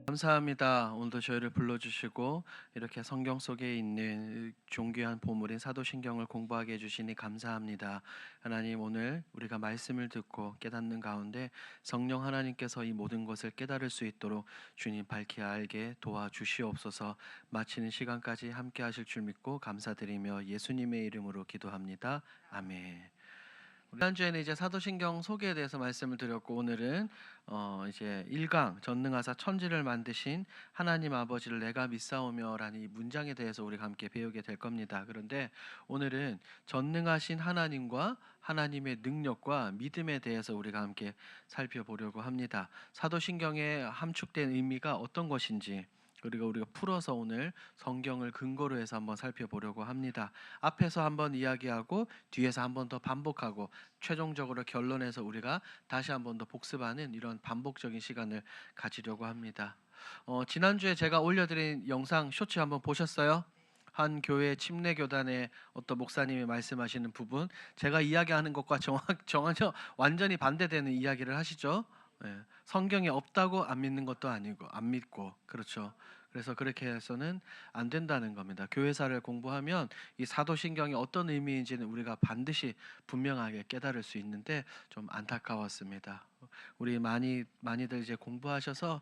감사합니다. 오늘도 저희를 불러주시고 이렇게 성경 속에 있는 존귀한 보물인 사도신경을 공부하게 해주시니 감사합니다. 하나님, 오늘 우리가 말씀을 듣고 깨닫는 가운데 성령 하나님께서 이 모든 것을 깨달을 수 있도록 주님 밝히 알게 도와주시옵소서. 마치는 시간까지 함께 하실 줄 믿고 감사드리며 예수님의 이름으로 기도합니다. 아멘. 지난주에는 이제 사도신경 소개에 대해서 말씀을 드렸고, 오늘은 이제 1강 전능하사 천지를 만드신 하나님 아버지를 내가 믿사오며라는 이 문장에 대해서 우리가 함께 배우게 될 겁니다. 그런데 오늘은 전능하신 하나님과 하나님의 능력과 믿음에 대해서 우리가 함께 살펴보려고 합니다. 사도신경에 함축된 의미가 어떤 것인지, 그리고 우리가 풀어서 오늘 성경을 근거로 해서 한번 살펴보려고 합니다. 앞에서 한번 이야기하고 뒤에서 한번 더 반복하고 최종적으로 결론에서 우리가 다시 한번 더 복습하는 이런 반복적인 시간을 가지려고 합니다. 지난주에 제가 올려드린 영상 쇼츠 한번 보셨어요? 한 교회 침례 교단의 어떤 목사님이 말씀하시는 부분, 제가 이야기하는 것과 전혀 완전히 반대되는 이야기를 하시죠. 예, 성경에 없다고 안 믿는 것도 아니고 안 믿고, 그렇죠. 그래서 그렇게 해서는 안 된다는 겁니다. 교회사를 공부하면 이 사도신경이 어떤 의미인지는 우리가 반드시 분명하게 깨달을 수 있는데 좀 안타까웠습니다. 우리 많이들 이제 공부하셔서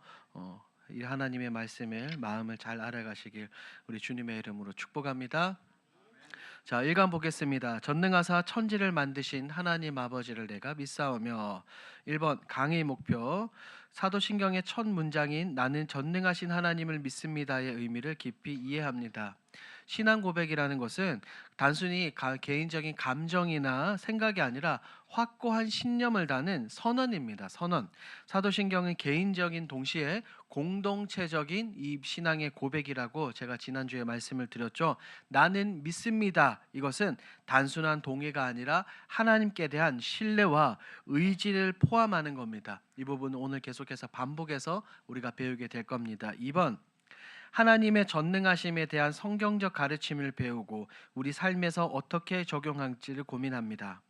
이 하나님의 말씀을 마음을 잘 알아가시길 우리 주님의 이름으로 축복합니다. 자, 1강 보겠습니다. 전능하사 천지를 만드신 하나님 아버지를 내가 믿사오며. 1번 강의 목표. 사도신경의 첫 문장인 나는 전능하신 하나님을 믿습니다의 의미를 깊이 이해합니다. 신앙 고백이라는 것은 단순히 개인적인 감정이나 생각이 아니라 확고한 신념을 다는 선언입니다. 선언. 사도신경은 개인적인 동시에 공동체적인 이 신앙의 고백이라고 제가 지난주에 말씀을 드렸죠. 나는 믿습니다. 이것은 단순한 동의가 아니라 하나님께 대한 신뢰와 의지를 포함하는 겁니다. 이 부분은 오늘 계속해서 반복해서 우리가 배우게 될 겁니다. 2번, 하나님의 전능하심에 대한 성경적 가르침을 배우고 우리 삶에서 어떻게 적용할지를 고민합니다.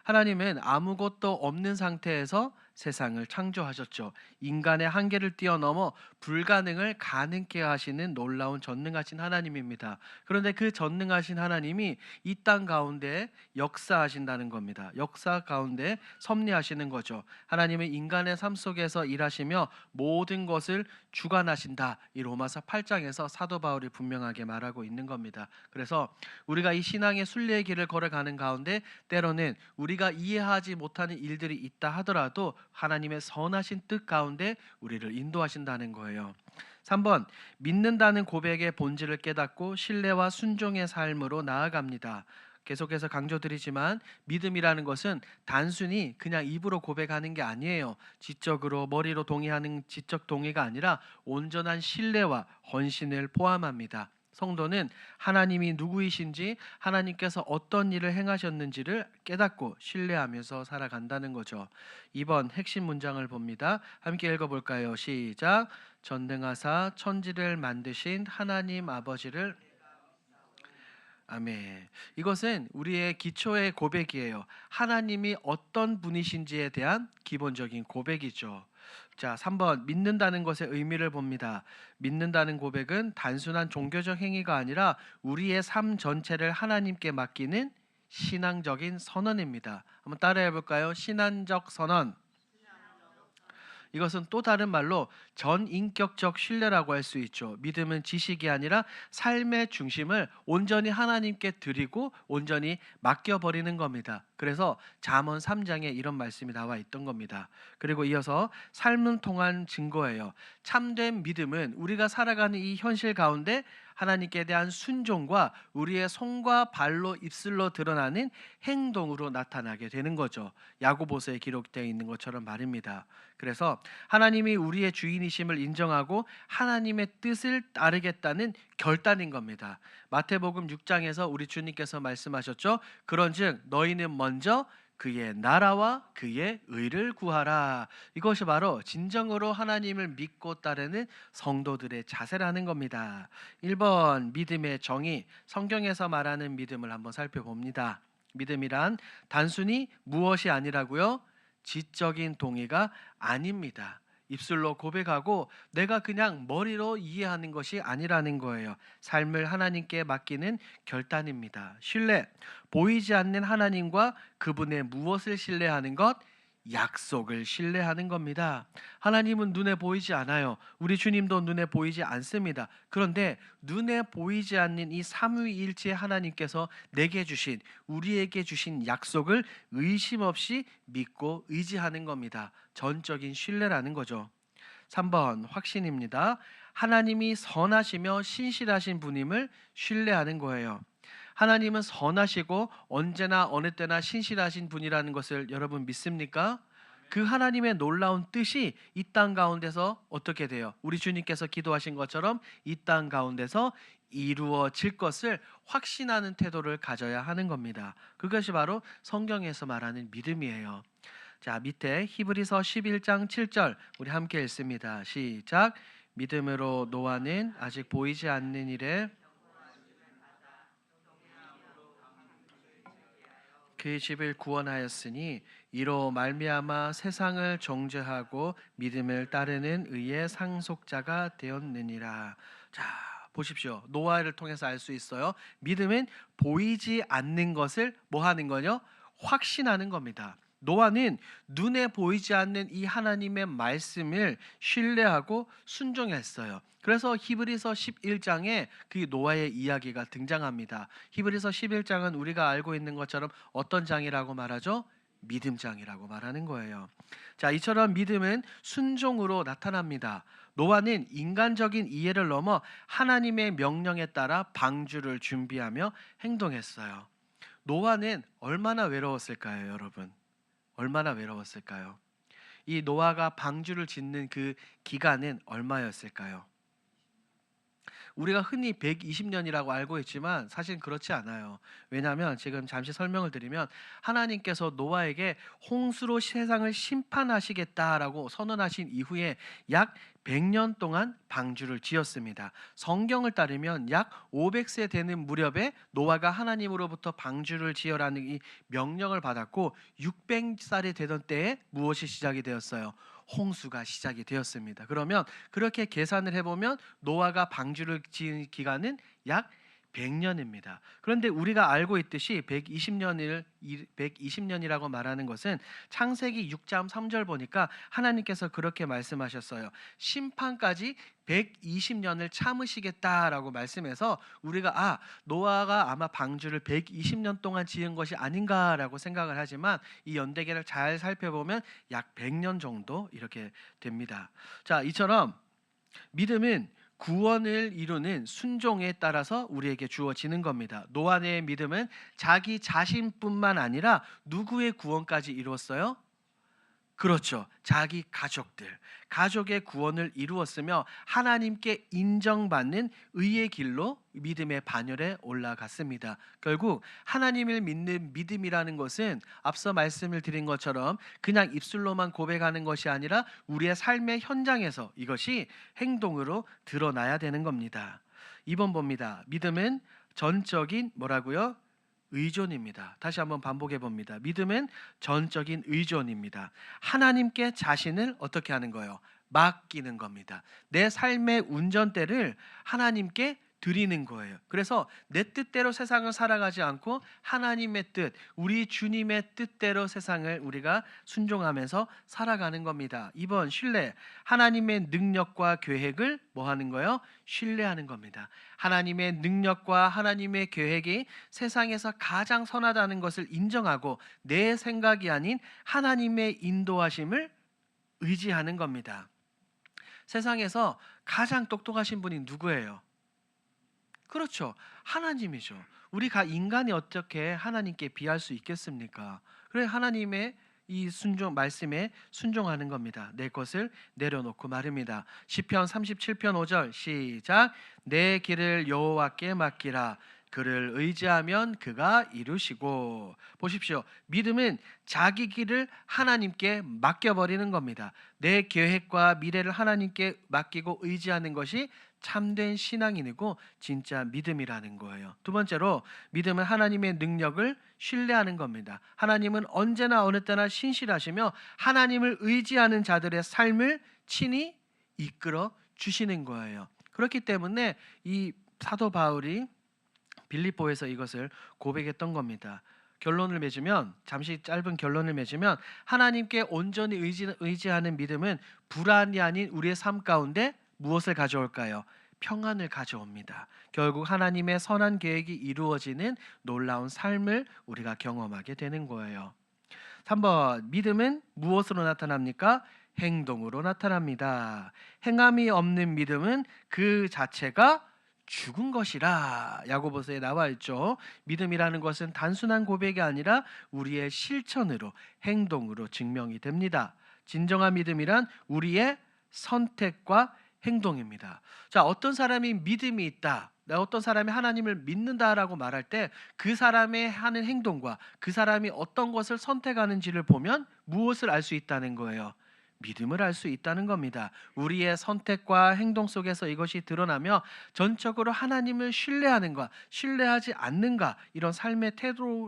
하나님은 아무것도 없는 상태에서 세상을 창조하셨죠. 인간의 한계를 뛰어넘어 불가능을 가능케 하시는 놀라운 전능하신 하나님입니다. 그런데 그 전능하신 하나님이 이 땅 가운데 역사하신다는 겁니다. 역사 가운데 섭리하시는 거죠. 하나님은 인간의 삶 속에서 일하시며 모든 것을 주관하신다. 이 로마서 8장에서 사도 바울이 분명하게 말하고 있는 겁니다. 그래서 우리가 이 신앙의 순례의 길을 걸어가는 가운데 때로는 우리가 이해하지 못하는 일들이 있다 하더라도 하나님의 선하신 뜻 가운데 우리를 인도하신다는 거예요. 3번, 믿는다는 고백의 본질을 깨닫고 신뢰와 순종의 삶으로 나아갑니다. 계속해서 강조드리지만 믿음이라는 것은 단순히 그냥 입으로 고백하는 게 아니에요. 지적으로 머리로 동의하는 지적 동의가 아니라 온전한 신뢰와 헌신을 포함합니다. 성도는 하나님이 누구이신지, 하나님께서 어떤 일을 행하셨는지를 깨닫고 신뢰하면서 살아간다는 거죠. 2번 핵심 문장을 봅니다. 함께 읽어볼까요? 시작. 전능하사 천지를 만드신 하나님 아버지를. 아멘. 이것은 우리의 기초의 고백이에요. 하나님이 어떤 분이신지에 대한 기본적인 고백이죠. 자, 3번 믿는다는 것의 의미를 봅니다. 믿는다는 고백은 단순한 종교적 행위가 아니라 우리의 삶 전체를 하나님께 맡기는 신앙적인 선언입니다. 한번 따라해 볼까요? 신앙적 선언. 이것은 또 다른 말로 전인격적 신뢰라고 할 수 있죠. 믿음은 지식이 아니라 삶의 중심을 온전히 하나님께 드리고 온전히 맡겨버리는 겁니다. 그래서 잠언 3장에 이런 말씀이 나와 있던 겁니다. 그리고 이어서 삶을 통한 증거예요. 참된 믿음은 우리가 살아가는 이 현실 가운데 하나님께 대한 순종과 우리의 손과 발로 입술로 드러나는 행동으로 나타나게 되는 거죠. 야고보서에 기록되어 있는 것처럼 말입니다. 그래서 하나님이 우리의 주인이심을 인정하고 하나님의 뜻을 따르겠다는 결단인 겁니다. 마태복음 6장에서 우리 주님께서 말씀하셨죠. 그런즉 너희는 먼저 그의 나라와 그의 의를 구하라. 이것이 바로 진정으로 하나님을 믿고 따르는 성도들의 자세라는 겁니다. 1번 믿음의 정의, 성경에서 말하는 믿음을 한번 살펴봅니다. 믿음이란 단순히 무엇이 아니라고요? 지적인 동의가 아닙니다. 입술로 고백하고 내가 그냥 머리로 이해하는 것이 아니라는 거예요. 삶을 하나님께 맡기는 결단입니다. 신뢰, 보이지 않는 하나님과 그분의 무엇을 신뢰하는 것? 약속을 신뢰하는 겁니다. 하나님은 눈에 보이지 않아요. 우리 주님도 눈에 보이지 않습니다. 그런데 눈에 보이지 않는 이 삼위일체 하나님께서 내게 주신, 우리에게 주신 약속을 의심 없이 믿고 의지하는 겁니다. 전적인 신뢰라는 거죠. 3번 확신입니다. 하나님이 선하시며 신실하신 분임을 신뢰하는 거예요. 하나님은 선하시고 언제나 어느 때나 신실하신 분이라는 것을 여러분 믿습니까? 그 하나님의 놀라운 뜻이 이 땅 가운데서 어떻게 돼요? 우리 주님께서 기도하신 것처럼 이 땅 가운데서 이루어질 것을 확신하는 태도를 가져야 하는 겁니다. 그것이 바로 성경에서 말하는 믿음이에요. 자, 밑에 히브리서 11장 7절 우리 함께 읽습니다. 시작. 믿음으로 노아는 아직 보이지 않는 일에 그 집을 구원하였으니 이로 말미암아 세상을 정죄하고 믿음을 따르는 의의 상속자가 되었느니라. 자, 보십시오. 노아를 통해서 알 수 있어요. 믿음은 보이지 않는 것을 뭐 하는 거요? 확신하는 겁니다. 노아는 눈에 보이지 않는 이 하나님의 말씀을 신뢰하고 순종했어요. 그래서 히브리서 11장에 그 노아의 이야기가 등장합니다. 히브리서 11장은 우리가 알고 있는 것처럼 어떤 장이라고 말하죠? 믿음장이라고 말하는 거예요. 자, 이처럼 믿음은 순종으로 나타납니다. 노아는 인간적인 이해를 넘어 하나님의 명령에 따라 방주를 준비하며 행동했어요. 노아는 얼마나 외로웠을까요, 여러분? 얼마나 외로웠을까요? 이 노아가 방주를 짓는 그 기간은 얼마였을까요? 우리가 흔히 120년이라고 알고 있지만 사실 그렇지 않아요. 왜냐하면 지금 잠시 설명을 드리면 하나님께서 노아에게 홍수로 세상을 심판하시겠다라고 선언하신 이후에 약 100년 동안 방주를 지었습니다. 성경을 따르면 약 500세 되는 무렵에 노아가 하나님으로부터 방주를 지어라는 이 명령을 받았고 600살이 되던 때에 무엇이 시작이 되었어요? 홍수가 시작이 되었습니다. 그러면 그렇게 계산을 해보면 노아가 방주를 지은 기간은 약 100년입니다. 그런데 우리가 알고 있듯이 120년이라고 말하는 것은 창세기 6장 3절 보니까 하나님께서 그렇게 말씀하셨어요. 심판까지 120년을 참으시겠다라고 말씀해서 우리가 노아가 아마 방주를 120년 동안 지은 것이 아닌가라고 생각을 하지만 이 연대기를 잘 살펴보면 약 100년 정도 이렇게 됩니다. 자, 이처럼 믿음은 구원을 이루는 순종에 따라서 우리에게 주어지는 겁니다. 노아의 믿음은 자기 자신뿐만 아니라 누구의 구원까지 이루었어요? 그렇죠. 자기 가족의 구원을 이루었으며 하나님께 인정받는 의의 길로 믿음의 반열에 올라갔습니다. 결국 하나님을 믿는 믿음이라는 것은 앞서 말씀을 드린 것처럼 그냥 입술로만 고백하는 것이 아니라 우리의 삶의 현장에서 이것이 행동으로 드러나야 되는 겁니다. 2번 봅니다. 믿음은 전적인 뭐라고요? 의존입니다. 다시 한번 반복해 봅니다. 믿음은 전적인 의존입니다. 하나님께 자신을 어떻게 하는 거예요? 맡기는 겁니다. 내 삶의 운전대를 하나님께 드리는 거예요. 그래서 내 뜻대로 세상을 살아가지 않고 하나님의 뜻, 우리 주님의 뜻대로 세상을 우리가 순종하면서 살아가는 겁니다. 2번 신뢰, 하나님의 능력과 계획을 뭐 하는 거예요? 신뢰하는 겁니다. 하나님의 능력과 하나님의 계획이 세상에서 가장 선하다는 것을 인정하고 내 생각이 아닌 하나님의 인도하심을 의지하는 겁니다. 세상에서 가장 똑똑하신 분이 누구예요? 그렇죠. 하나님이죠. 우리가 인간이 어떻게 하나님께 비할 수 있겠습니까? 그래 하나님의 이 말씀에 순종하는 겁니다. 내 것을 내려놓고 말입니다. 시편 37편 5절 시작. 내 길을 여호와께 맡기라. 그를 의지하면 그가 이루시고. 보십시오. 믿음은 자기 길을 하나님께 맡겨버리는 겁니다. 내 계획과 미래를 하나님께 맡기고 의지하는 것이 참된 신앙인이고 진짜 믿음이라는 거예요. 두 번째로 믿음은 하나님의 능력을 신뢰하는 겁니다. 하나님은 언제나 어느 때나 신실하시며 하나님을 의지하는 자들의 삶을 친히 이끌어 주시는 거예요. 그렇기 때문에 이 사도 바울이 빌립보에서 이것을 고백했던 겁니다. 결론을 맺으면, 잠시 짧은 결론을 맺으면, 하나님께 온전히 의지하는 믿음은 불안이 아닌 우리의 삶 가운데 무엇을 가져올까요? 평안을 가져옵니다. 결국 하나님의 선한 계획이 이루어지는 놀라운 삶을 우리가 경험하게 되는 거예요. 3번, 믿음은 무엇으로 나타납니까? 행동으로 나타납니다. 행함이 없는 믿음은 그 자체가 죽은 것이라. 야고보서에 나와 있죠. 믿음이라는 것은 단순한 고백이 아니라 우리의 실천으로, 행동으로 증명이 됩니다. 진정한 믿음이란 우리의 선택과 행동입니다. 자, 어떤 사람이 믿음이 있다, 어떤 사람이 하나님을 믿는다라고 말할 때 그 사람의 하는 행동과 그 사람이 어떤 것을 선택하는지를 보면 무엇을 알 수 있다는 거예요? 믿음을 알 수 있다는 겁니다. 우리의 선택과 행동 속에서 이것이 드러나며 전적으로 하나님을 신뢰하는가, 신뢰하지 않는가, 이런 삶의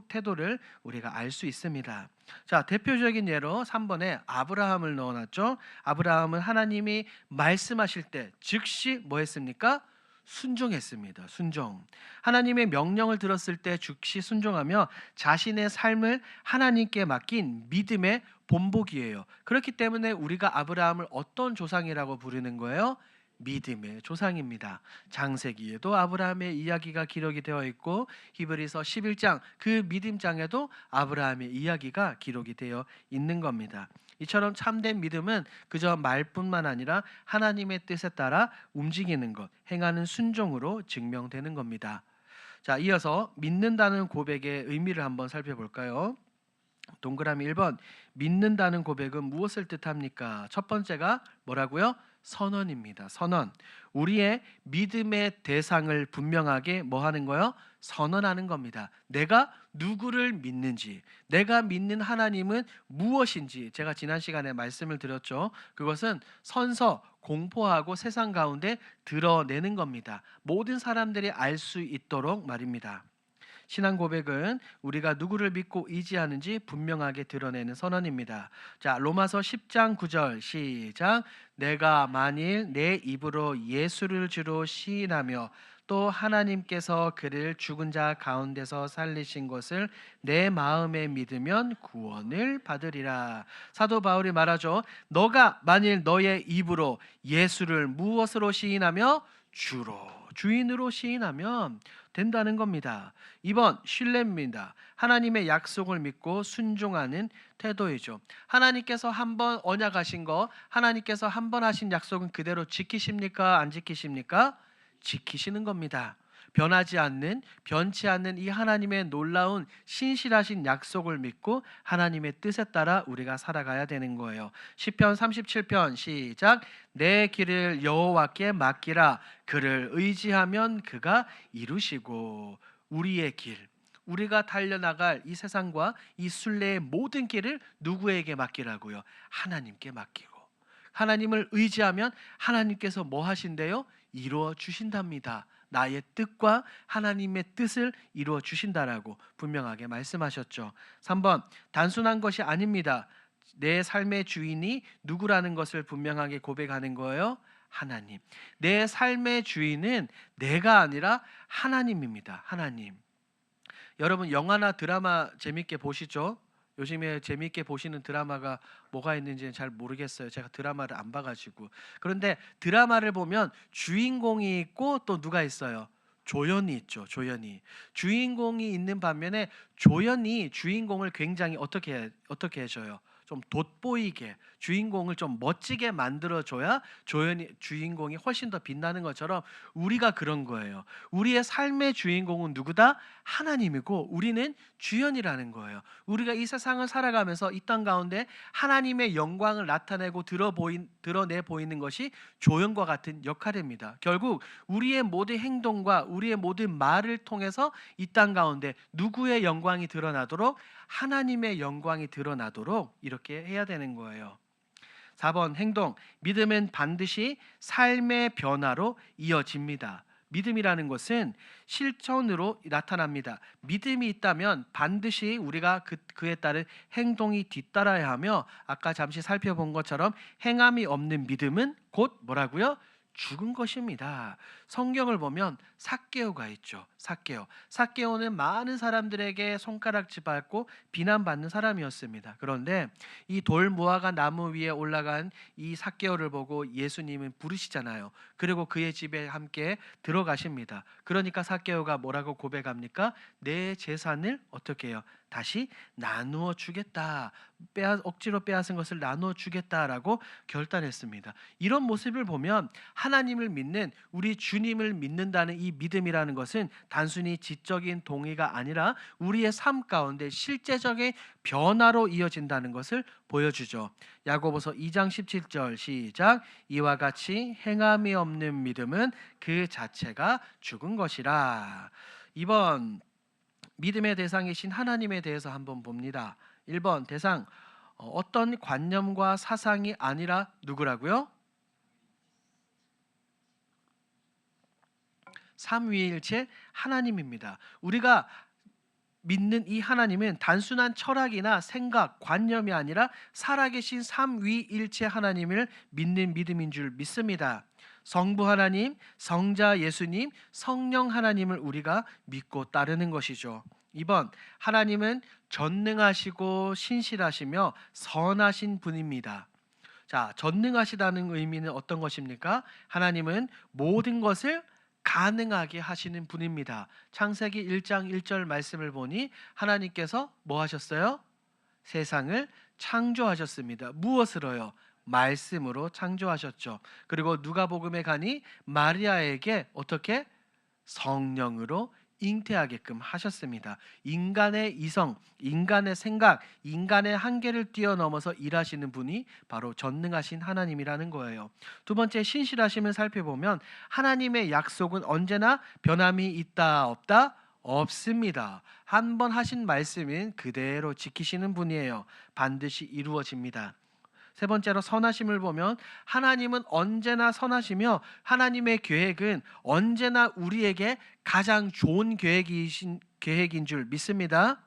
태도를 우리가 알 수 있습니다. 자, 대표적인 예로 3번에 아브라함을 넣어놨죠. 아브라함은 하나님이 말씀하실 때 즉시 뭐 했습니까? 순종했습니다. 순종. 하나님의 명령을 들었을 때 즉시 순종하며 자신의 삶을 하나님께 맡긴 믿음의 본보기예요. 그렇기 때문에 우리가 아브라함을 어떤 조상이라고 부르는 거예요? 믿음의 조상입니다. 창세기에도 아브라함의 이야기가 기록이 되어 있고 히브리서 11장 그 믿음장에도 아브라함의 이야기가 기록이 되어 있는 겁니다. 이처럼 참된 믿음은 그저 말뿐만 아니라 하나님의 뜻에 따라 움직이는 것, 행하는 순종으로 증명되는 겁니다. 자, 이어서 믿는다는 고백의 의미를 한번 살펴볼까요? 동그라미 1번, 믿는다는 고백은 무엇을 뜻합니까? 첫 번째가 뭐라고요? 선언입니다. 선언. 우리의 믿음의 대상을 분명하게 뭐 하는 거요? 선언하는 겁니다. 내가 누구를 믿는지, 내가 믿는 하나님은 무엇인지 제가 지난 시간에 말씀을 드렸죠. 그것은 선서 공포하고 세상 가운데 드러내는 겁니다. 모든 사람들이 알 수 있도록 말입니다. 신앙 고백은 우리가 누구를 믿고 의지하는지 분명하게 드러내는 선언입니다. 자, 로마서 10장 9절 시작. 내가 만일 내 입으로 예수를 주로 시인하며 또 하나님께서 그를 죽은 자 가운데서 살리신 것을 내 마음에 믿으면 구원을 받으리라. 사도 바울이 말하죠. 너가 만일 너의 입으로 예수를 무엇으로 시인하며? 주로, 주인으로 시인하면 된다는 겁니다. 2번, 신뢰입니다. 하나님의 약속을 믿고 순종하는 태도이죠. 하나님께서 한번 언약하신 거, 하나님께서 한번 하신 약속은 그대로 지키십니까? 안 지키십니까? 지키시는 겁니다. 변하지 않는, 변치 않는 이 하나님의 놀라운 신실하신 약속을 믿고 하나님의 뜻에 따라 우리가 살아가야 되는 거예요. 시편 37편 시작. 내 길을 여호와께 맡기라. 그를 의지하면 그가 이루시고. 우리의 길, 우리가 달려나갈 이 세상과 이 순례의 모든 길을 누구에게 맡기라고요? 하나님께 맡기고. 하나님을 의지하면 하나님께서 뭐 하신대요? 이루어 주신답니다. 나의 뜻과 하나님의 뜻을 이루어 주신다라고 분명하게 말씀하셨죠. 3번, 단순한 것이 아닙니다. 내 삶의 주인이 누구라는 것을 분명하게 고백하는 거예요. 하나님. 내 삶의 주인은 내가 아니라 하나님입니다. 하나님. 여러분, 영화나 드라마 재밌게 보시죠? 요즘에 재밌게 보시는 드라마가 뭐가 있는지는 잘 모르겠어요. 제가 드라마를 안 봐가지고. 그런데 드라마를 보면 주인공이 있고 또 누가 있어요? 조연이 있죠. 조연이. 주인공이 있는 반면에 조연이 주인공을 굉장히 어떻게 해줘요? 좀 돋보이게, 주인공을 좀 멋지게 만들어줘야 주인공이 훨씬 더 빛나는 것처럼 우리가 그런 거예요. 우리의 삶의 주인공은 누구다? 하나님이고 우리는 주연이라는 거예요. 우리가 이 세상을 살아가면서 이 땅 가운데 하나님의 영광을 나타내고 드러내 보이는 것이 조연과 같은 역할입니다. 결국 우리의 모든 행동과 우리의 모든 말을 통해서 이 땅 가운데 누구의 영광이 드러나도록? 하나님의 영광이 드러나도록 이렇게 해야 되는 거예요. 4번, 행동. 믿음은 반드시 삶의 변화로 이어집니다. 믿음이라는 것은 실천으로 나타납니다. 믿음이 있다면 반드시 우리가 그에 따른 행동이 뒤따라야 하며, 아까 잠시 살펴본 것처럼 행함이 없는 믿음은 곧 뭐라고요? 죽은 것입니다. 성경을 보면 삭개오가 있죠. 삭개오는 많은 사람들에게 손가락질 받고 비난받는 사람이었습니다. 그런데 이 돌무화과 나무 위에 올라간 이 삭개오를 보고 예수님은 부르시잖아요. 그리고 그의 집에 함께 들어가십니다. 그러니까 삭개오가 뭐라고 고백합니까? 내 재산을 어떻게 해요? 다시 나누어 주겠다. 억지로 빼앗은 것을 나누어 주겠다라고 결단했습니다. 이런 모습을 보면 하나님을 믿는, 우리 주님을 믿는다는 이 믿음이라는 것은 단순히 지적인 동의가 아니라 우리의 삶 가운데 실제적인 변화로 이어진다는 것을 보여주죠. 야고보서 2장 17절 시작. 이와 같이 행함이 없는 믿음은 그 자체가 죽은 것이라. 2번, 믿음의 대상이신 하나님에 대해서 한번 봅니다. 1번 대상, 어떤 관념과 사상이 아니라 누구라고요? 삼위일체 하나님입니다. 우리가 믿는 이 하나님은 단순한 철학이나 생각, 관념이 아니라 살아계신 삼위일체 하나님을 믿는 믿음인 줄 믿습니다. 성부 하나님, 성자 예수님, 성령 하나님을 우리가 믿고 따르는 것이죠. 2번, 하나님은 전능하시고 신실하시며 선하신 분입니다. 자, 전능하시다는 의미는 어떤 것입니까? 하나님은 모든 것을 가능하게 하시는 분입니다. 창세기 1장 1절 말씀을 보니 하나님께서 뭐 하셨어요? 세상을 창조하셨습니다. 무엇으로요? 말씀으로 창조하셨죠. 그리고 누가복음에 가니 마리아에게 어떻게? 성령으로 잉태하게끔 하셨습니다. 인간의 이성, 인간의 생각, 인간의 한계를 뛰어넘어서 일하시는 분이 바로 전능하신 하나님이라는 거예요. 두 번째, 신실하심을 살펴보면 하나님의 약속은 언제나 변함이 있다 없다? 없습니다. 한 번 하신 말씀은 그대로 지키시는 분이에요. 반드시 이루어집니다. 세 번째로 선하심을 보면 하나님은 언제나 선하시며 하나님의 계획은 언제나 우리에게 가장 좋은 계획인 줄 믿습니다.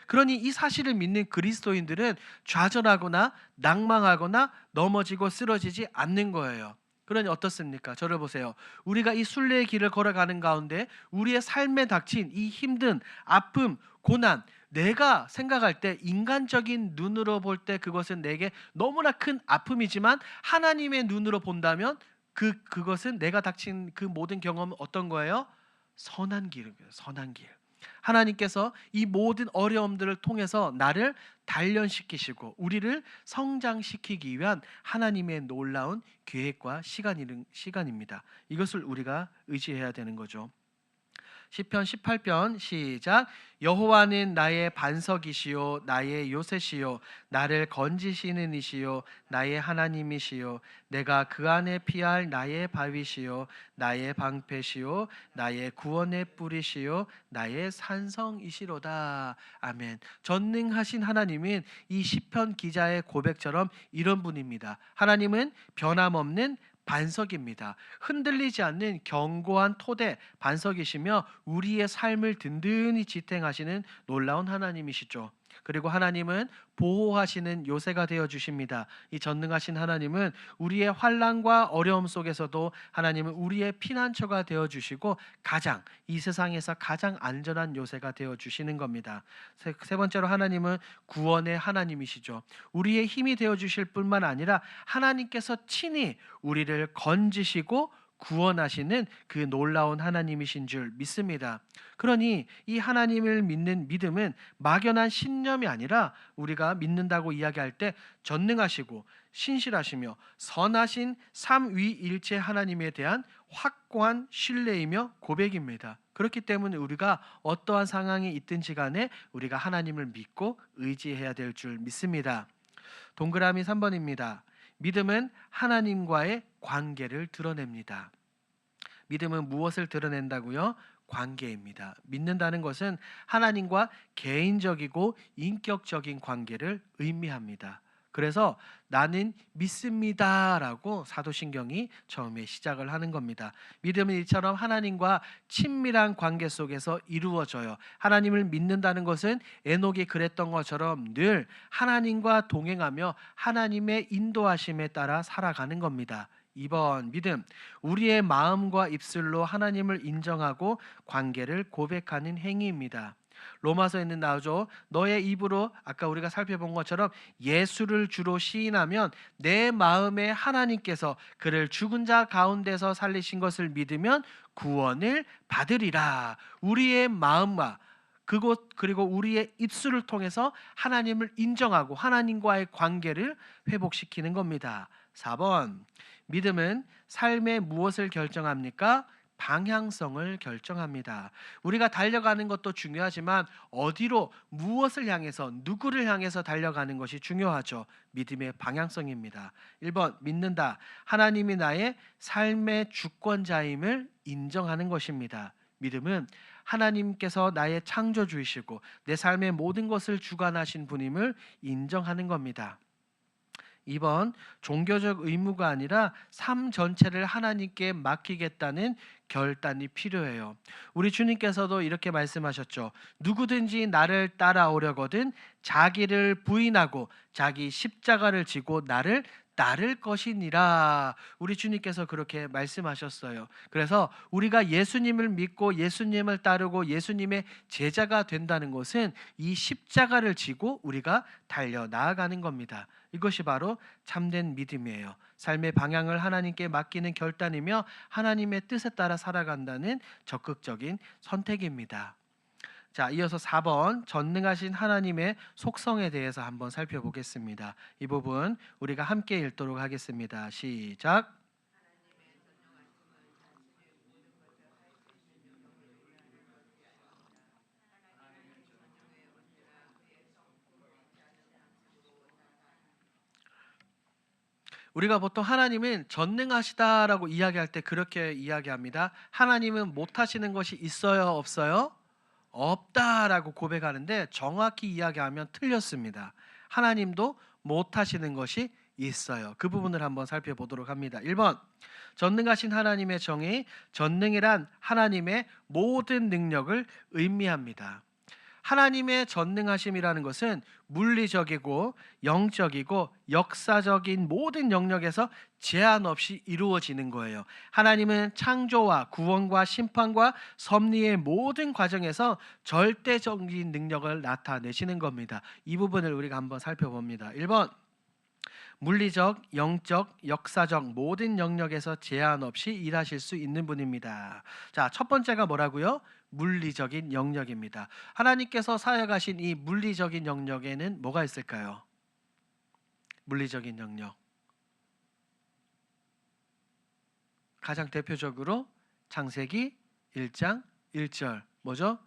그러니 이 사실을 믿는 그리스도인들은 좌절하거나 낭망하거나 넘어지고 쓰러지지 않는 거예요. 그러니 어떻습니까? 저를 보세요. 우리가 이 순례의 길을 걸어가는 가운데 우리의 삶에 닥친 이 힘든 아픔, 고난, 내가 생각할 때 인간적인 눈으로 볼 때 그것은 내게 너무나 큰 아픔이지만 하나님의 눈으로 본다면 그것은 내가 닥친 그 모든 경험은 어떤 거예요? 선한 길이에요. 선한 길. 하나님께서 이 모든 어려움들을 통해서 나를 단련시키시고 우리를 성장시키기 위한 하나님의 놀라운 계획과 시간입니다. 이것을 우리가 의지해야 되는 거죠. 시편 18편 시작. 여호와는 나의 반석이시요 나의 요새시요 나를 건지시는 이시요 나의 하나님이시요 내가 그 안에 피할 나의 바위시요 나의 방패시요 나의 구원의 뿌리시요 나의 산성이시로다. 아멘. 전능하신 하나님은 이 시편 기자의 고백처럼 이런 분입니다. 하나님은 변함없는 반석입니다. 흔들리지 않는 견고한 토대 반석이시며 우리의 삶을 든든히 지탱하시는 놀라운 하나님이시죠. 그리고 하나님은 보호하시는 요새가 되어 주십니다. 이 전능하신 하나님은 우리의 환난과 어려움 속에서도 하나님은 우리의 피난처가 되어 주시고 이 세상에서 가장 안전한 요새가 되어 주시는 겁니다. 세 번째로 하나님은 구원의 하나님이시죠. 우리의 힘이 되어 주실 뿐만 아니라 하나님께서 친히 우리를 건지시고 구원하시는 그 놀라운 하나님이신 줄 믿습니다. 그러니 이 하나님을 믿는 믿음은 막연한 신념이 아니라 우리가 믿는다고 이야기할 때 전능하시고 신실하시며 선하신 삼위일체 하나님에 대한 확고한 신뢰이며 고백입니다. 그렇기 때문에 우리가 어떠한 상황이 있든지 간에 우리가 하나님을 믿고 의지해야 될 줄 믿습니다. 동그라미 3번입니다. 믿음은 하나님과의 관계를 드러냅니다. 믿음은 무엇을 드러낸다고요? 관계입니다. 믿는다는 것은 하나님과 개인적이고 인격적인 관계를 의미합니다. 그래서 나는 믿습니다라고 사도신경이 처음에 시작을 하는 겁니다. 믿음은 이처럼 하나님과 친밀한 관계 속에서 이루어져요. 하나님을 믿는다는 것은 에녹이 그랬던 것처럼 늘 하나님과 동행하며 하나님의 인도하심에 따라 살아가는 겁니다. 2번 믿음, 우리의 마음과 입술로 하나님을 인정하고 관계를 고백하는 행위입니다. 로마서에는 나오죠. 너의 입으로 아까 우리가 살펴본 것처럼 예수를 주로 시인하면 내 마음에 하나님께서 그를 죽은 자 가운데서 살리신 것을 믿으면 구원을 받으리라. 우리의 마음과 그곳 그리고 우리의 입술을 통해서 하나님을 인정하고 하나님과의 관계를 회복시키는 겁니다. 4번 믿음은 삶의 무엇을 결정합니까? 방향성을 결정합니다. 우리가 달려가는 것도 중요하지만 어디로 무엇을 향해서 누구를 향해서 달려가는 것이 중요하죠. 믿음의 방향성입니다. 1번 믿는다. 하나님이 나의 삶의 주권자임을 인정하는 것입니다. 믿음은 하나님께서 나의 창조주이시고 내 삶의 모든 것을 주관하신 분임을 인정하는 겁니다. 2번 종교적 의무가 아니라 삶 전체를 하나님께 맡기겠다는 결단이 필요해요. 우리 주님께서도 이렇게 말씀하셨죠. 누구든지 나를 따라오려거든 자기를 부인하고 자기 십자가를 지고 나를 따를 것이니라. 우리 주님께서 그렇게 말씀하셨어요. 그래서 우리가 예수님을 믿고 예수님을 따르고 예수님의 제자가 된다는 것은 이 십자가를 지고 우리가 달려 나아가는 겁니다. 이것이 바로 참된 믿음이에요. 삶의 방향을 하나님께 맡기는 결단이며 하나님의 뜻에 따라 살아간다는 적극적인 선택입니다. 자, 이어서 4번 전능하신 하나님의 속성에 대해서 한번 살펴보겠습니다. 이 부분 우리가 함께 읽도록 하겠습니다. 시작. 우리가 보통 하나님은 전능하시다라고 이야기할 때 그렇게 이야기합니다. 하나님은 못하시는 것이 있어요, 없어요? 없다라고 고백하는데 정확히 이야기하면 틀렸습니다. 하나님도 못하시는 것이 있어요. 그 부분을 한번 살펴보도록 합니다. 1번 전능하신 하나님의 정의, 전능이란 하나님의 모든 능력을 의미합니다. 하나님의 전능하심이라는 것은 물리적이고 영적이고 역사적인 모든 영역에서 제한 없이 이루어지는 거예요. 하나님은 창조와 구원과 심판과 섭리의 모든 과정에서 절대적인 능력을 나타내시는 겁니다. 이 부분을 우리가 한번 살펴봅니다. 1번 물리적, 영적, 역사적 모든 영역에서 제한 없이 일하실 수 있는 분입니다. 자, 첫 번째가 뭐라고요? 물리적인 영역입니다. 하나님께서 사역하신 이 물리적인 영역에는 뭐가 있을까요? 물리적인 영역. 가장 대표적으로 창세기 1장 1절 뭐죠?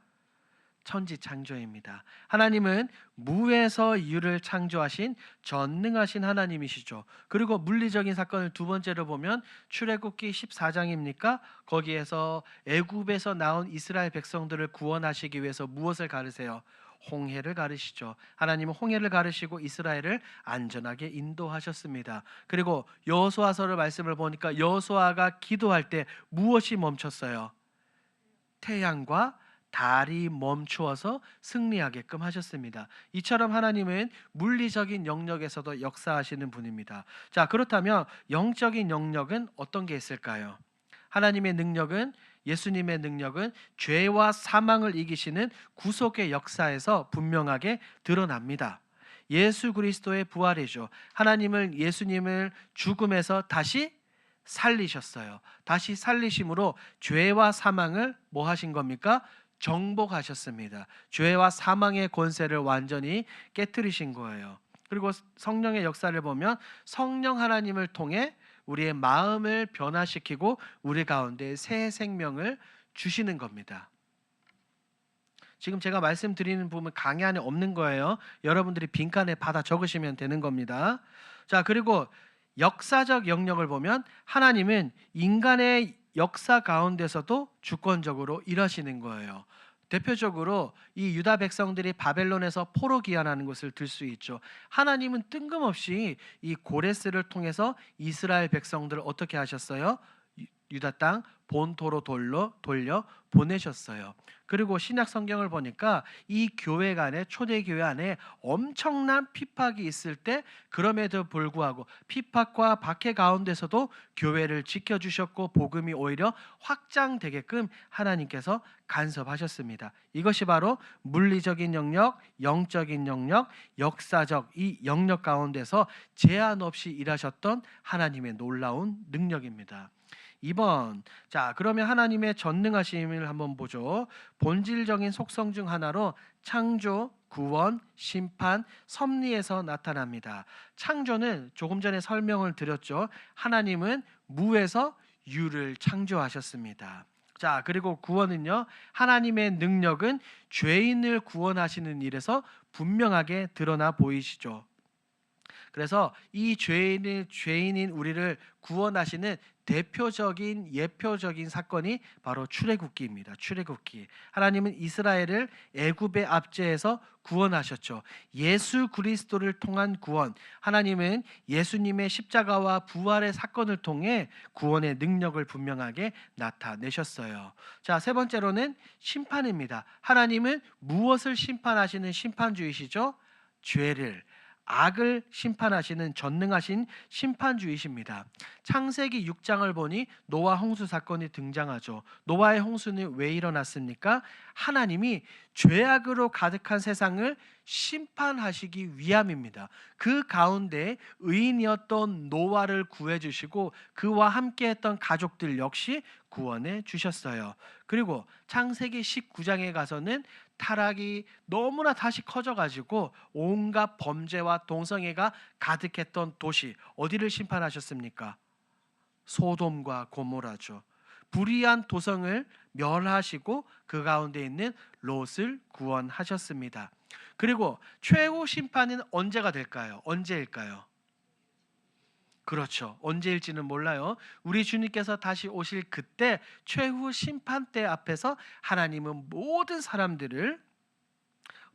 천지 창조입니다. 하나님은 무에서 유를 창조하신 전능하신 하나님이시죠. 그리고 물리적인 사건을 두 번째로 보면 출애굽기 14장입니까? 거기에서 애굽에서 나온 이스라엘 백성들을 구원하시기 위해서 무엇을 가르세요? 홍해를 가르시죠. 하나님은 홍해를 가르시고 이스라엘을 안전하게 인도하셨습니다. 그리고 여호수아서를 말씀을 보니까 여호수아가 기도할 때 무엇이 멈췄어요? 태양과 달이 멈추어서 승리하게끔 하셨습니다. 이처럼 하나님은 물리적인 영역에서도 역사하시는 분입니다. 자, 그렇다면 영적인 영역은 어떤 게 있을까요? 하나님의 능력은 예수님의 능력은 죄와 사망을 이기시는 구속의 역사에서 분명하게 드러납니다. 예수 그리스도의 부활이죠. 하나님을 예수님을 죽음에서 다시 살리셨어요. 다시 살리심으로 죄와 사망을 뭐 하신 겁니까? 정복하셨습니다. 죄와 사망의 권세를 완전히 깨뜨리신 거예요. 그리고 성령의 역사를 보면 성령 하나님을 통해 우리의 마음을 변화시키고 우리 가운데 새 생명을 주시는 겁니다. 지금 제가 말씀드리는 부분 강의 안에 없는 거예요. 여러분들이 빈칸에 받아 적으시면 되는 겁니다. 자, 그리고 역사적 영역을 보면 하나님은 인간의 역사 가운데서도 주권적으로 일하시는 거예요. 대표적으로 이 유다 백성들이 바벨론에서 포로 귀환하는 것을 들 수 있죠. 하나님은 뜬금없이 이 고레스를 통해서 이스라엘 백성들을 어떻게 하셨어요? 유다 땅 본토로 돌려 보내셨어요. 그리고 신약 성경을 보니까 이 교회 안에, 초대 교회 안에 엄청난 핍박이 있을 때 그럼에도 불구하고 핍박과 박해 가운데서도 교회를 지켜주셨고 복음이 오히려 확장되게끔 하나님께서 간섭하셨습니다. 이것이 바로 물리적인 영역, 영적인 영역, 역사적 이 영역 가운데서 제한 없이 일하셨던 하나님의 놀라운 능력입니다. 2번. 자, 그러면 하나님의 전능하심을 한번 보죠. 본질적인 속성 중 하나로 창조, 구원, 심판, 섭리에서 나타납니다. 창조는 조금 전에 설명을 드렸죠. 하나님은 무에서 유를 창조하셨습니다. 자, 그리고 구원은요. 하나님의 능력은 죄인을 구원하시는 일에서 분명하게 드러나 보이시죠. 그래서 이 죄인인 우리를 구원하시는 대표적인 예표적인 사건이 바로 출애굽기입니다. 출애굽기. 하나님은 이스라엘을 애굽의 압제에서 구원하셨죠. 예수 그리스도를 통한 구원. 하나님은 예수님의 십자가와 부활의 사건을 통해 구원의 능력을 분명하게 나타내셨어요. 자, 세 번째로는 심판입니다. 하나님은 무엇을 심판하시는 심판주이시죠? 죄를, 악을 심판하시는 전능하신 심판주이십니다. 창세기 6장을 보니 노아 홍수 사건이 등장하죠. 노아의 홍수는 왜 일어났습니까? 하나님이 죄악으로 가득한 세상을 심판하시기 위함입니다. 그 가운데 의인이었던 노아를 구해 주시고 그와 함께했던 가족들 역시 구원해 주셨어요. 그리고 창세기 19장에 가서는 타락이 너무나 다시 커져가지고 온갖 범죄와 동성애가 가득했던 도시, 어디를 심판하셨습니까? 소돔과 고모라죠. 불의한 도성을 멸하시고 그 가운데 있는 롯을 구원하셨습니다. 그리고 최후 심판은 언제가 될까요? 언제일까요? 그렇죠. 언제일지는 몰라요. 우리 주님께서 다시 오실 그때 최후 심판대 앞에서 하나님은 모든 사람들을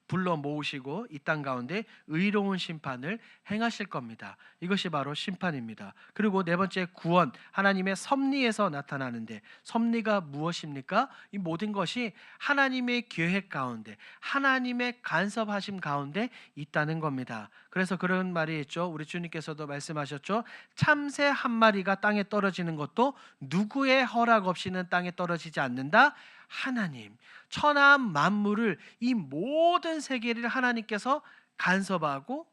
불러 모으시고 이 땅 가운데 의로운 심판을 행하실 겁니다. 이것이 바로 심판입니다. 그리고 네 번째 구원, 하나님의 섭리에서 나타나는데, 섭리가 무엇입니까? 이 모든 것이 하나님의 계획 가운데, 하나님의 간섭하심 가운데 있다는 겁니다. 그래서 그런 말이 있죠. 우리 주님께서도 말씀하셨죠. 참새 한 마리가 땅에 떨어지는 것도 누구의 허락 없이는 땅에 떨어지지 않는다. 하나님, 천하 만물을, 이 모든 세계를 하나님께서 간섭하고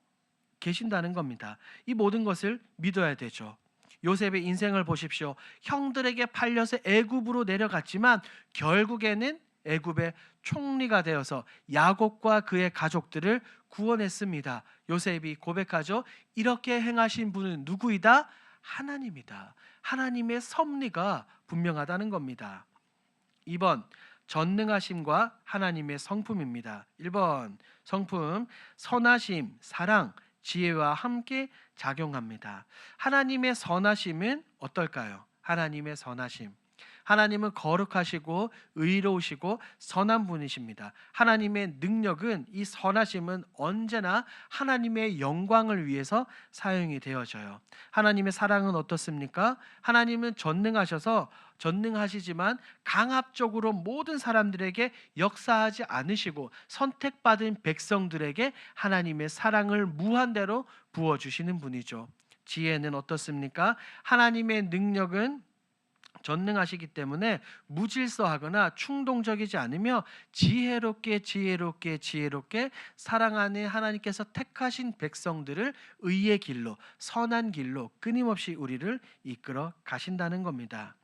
계신다는 겁니다. 이 모든 것을 믿어야 되죠. 요셉의 인생을 보십시오. 형들에게 팔려서 애굽으로 내려갔지만 결국에는 애굽의 총리가 되어서 야곱과 그의 가족들을 구원했습니다. 요셉이 고백하죠. 이렇게 행하신 분은 누구이다? 하나님이다. 하나님의 섭리가 분명하다는 겁니다. 2번 전능하심과 하나님의 성품입니다. 1번 성품, 선하심, 사랑, 지혜와 함께 작용합니다. 하나님의 선하심은 어떨까요? 하나님의 선하심. 하나님은 거룩하시고 의로우시고 선한 분이십니다. 하나님의 능력은, 이 선하심은 언제나 하나님의 영광을 위해서 사용이 되어져요. 하나님의 사랑은 어떻습니까? 하나님은 전능하시지만 강압적으로 모든 사람들에게 역사하지 않으시고 선택받은 백성들에게 하나님의 사랑을 무한대로 부어주시는 분이죠. 지혜는 어떻습니까? 하나님의 능력은 전능하시기 때문에 무질서하거나 충동적이지 않으며 지혜롭게 사랑하는 하나님께서 택하신 백성들을 의의 길로, 선한 길로 끊임없이 우리를 이끌어 가신다는 겁니다.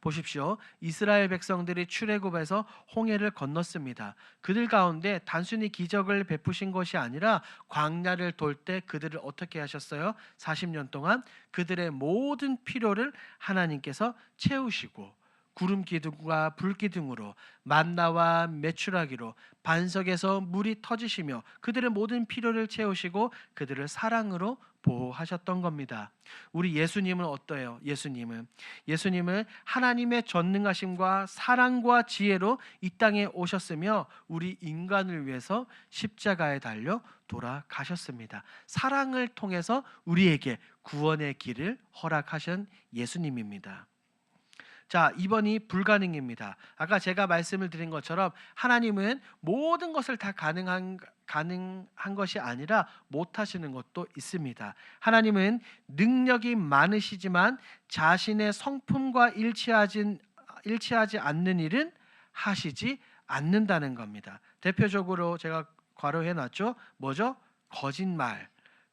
보십시오. 이스라엘 백성들이 출애굽에서 홍해를 건넜습니다. 그들 가운데 단순히 기적을 베푸신 것이 아니라 광야를 돌 때 그들을 어떻게 하셨어요? 40년 동안 그들의 모든 필요를 하나님께서 채우시고 구름 기둥과 불 기둥으로 만나와 메추라기로 반석에서 물이 터지시며 그들의 모든 필요를 채우시고 그들을 사랑으로 보호하셨던 겁니다. 우리 예수님은 어떠해요? 예수님은 하나님의 전능하심과 사랑과 지혜로 이 땅에 오셨으며 우리 인간을 위해서 십자가에 달려 돌아가셨습니다. 사랑을 통해서 우리에게 구원의 길을 허락하신 예수님입니다. 자, 2번이 불가능입니다. 아까 제가 말씀을 드린 것처럼 하나님은 모든 것을 다 가능한 것이 아니라 못하시는 것도 있습니다. 하나님은 능력이 많으시지만 자신의 성품과 일치하지 않는 일은 하시지 않는다는 겁니다. 대표적으로 제가 괄호해 놨죠. 뭐죠? 거짓말,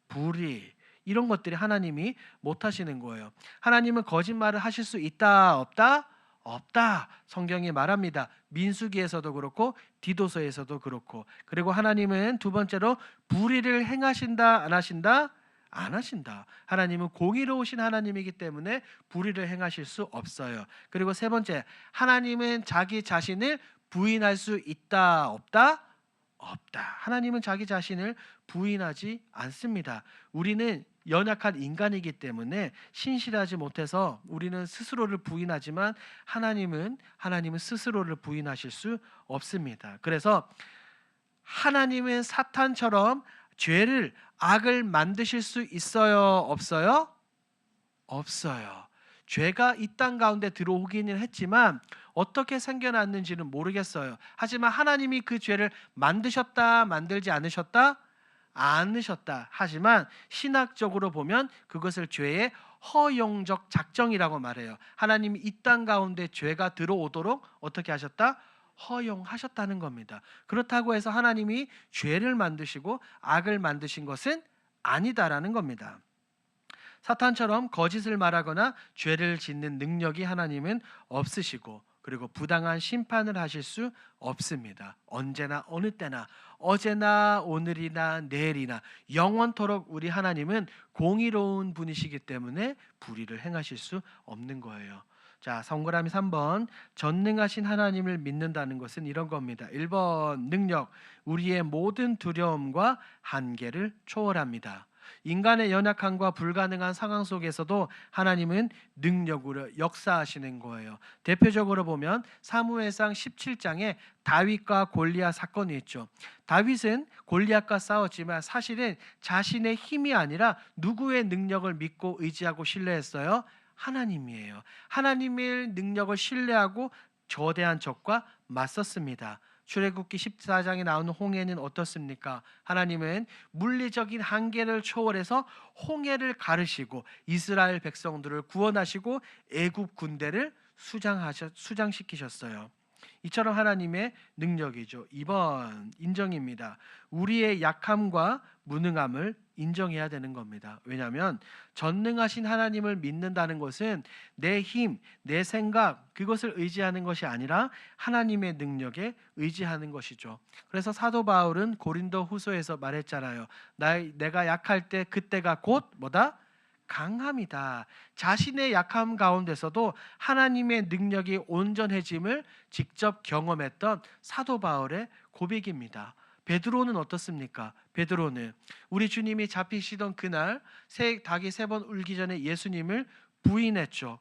불의, 이런 것들이 하나님이 못하시는 거예요. 하나님은 거짓말을 하실 수 있다 없다? 없다. 성경이 말합니다. 민수기에서도 그렇고 디도서에서도 그렇고. 그리고 하나님은 두 번째로 불의를 행하신다 안 하신다? 안 하신다. 하나님은 공의로우신 하나님이기 때문에 불의를 행하실 수 없어요. 그리고 세 번째, 하나님은 자기 자신을 부인할 수 있다 없다? 없다. 하나님은 자기 자신을 부인하지 않습니다. 우리는 연약한 인간이기 때문에 신실하지 못해서 우리는 스스로를 부인하지만 하나님은 스스로를 부인하실 수 없습니다. 그래서 하나님은 사탄처럼 악을 만드실 수 있어요? 없어요? 없어요. 죄가 이 땅 가운데 들어오기는 했지만 어떻게 생겨났는지는 모르겠어요. 하지만 하나님이 그 죄를 만드셨다, 만들지 않으셨다? 않으셨다. 하지만 신학적으로 보면 그것을 죄의 허용적 작정이라고 말해요. 하나님이 이 땅 가운데 죄가 들어오도록 어떻게 하셨다? 허용하셨다는 겁니다. 그렇다고 해서 하나님이 죄를 만드시고 악을 만드신 것은 아니다라는 겁니다. 사탄처럼 거짓을 말하거나 죄를 짓는 능력이 하나님은 없으시고 그리고 부당한 심판을 하실 수 없습니다. 언제나 어느 때나 어제나 오늘이나 내일이나 영원토록 우리 하나님은 공의로운 분이시기 때문에 불의를 행하실 수 없는 거예요. 자, 동그라미 3번. 전능하신 하나님을 믿는다는 것은 이런 겁니다. 1번 능력. 우리의 모든 두려움과 한계를 초월합니다. 인간의 연약함과 불가능한 상황 속에서도 하나님은 능력으로 역사하시는 거예요. 대표적으로 보면 사무엘상 17장에 다윗과 골리앗 사건이 있죠. 다윗은 골리앗과 싸웠지만 사실은 자신의 힘이 아니라 누구의 능력을 믿고 의지하고 신뢰했어요? 하나님이에요. 하나님의 능력을 신뢰하고 저대한 적과 맞섰습니다. 출애굽기 14장에 나오는 홍해는 어떻습니까? 하나님은 물리적인 한계를 초월해서 홍해를 가르시고 이스라엘 백성들을 구원하시고 애굽 군대를 수장시키셨어요. 이처럼 하나님의 능력이죠. 2번 인정입니다. 우리의 약함과 무능함을 인정해야 되는 겁니다. 왜냐하면 전능하신 하나님을 믿는다는 것은 내 힘, 내 생각 그것을 의지하는 것이 아니라 하나님의 능력에 의지하는 것이죠. 그래서 사도 바울은 고린도 후서에서 말했잖아요. 내가 약할 때 그때가 곧 뭐다? 강함이다. 자신의 약함 가운데서도 하나님의 능력이 온전해짐을 직접 경험했던 사도 바울의 고백입니다. 베드로는 어떻습니까? 베드로는 우리 주님이 잡히시던 그날 닭이 3번 울기 전에 예수님을 부인했죠.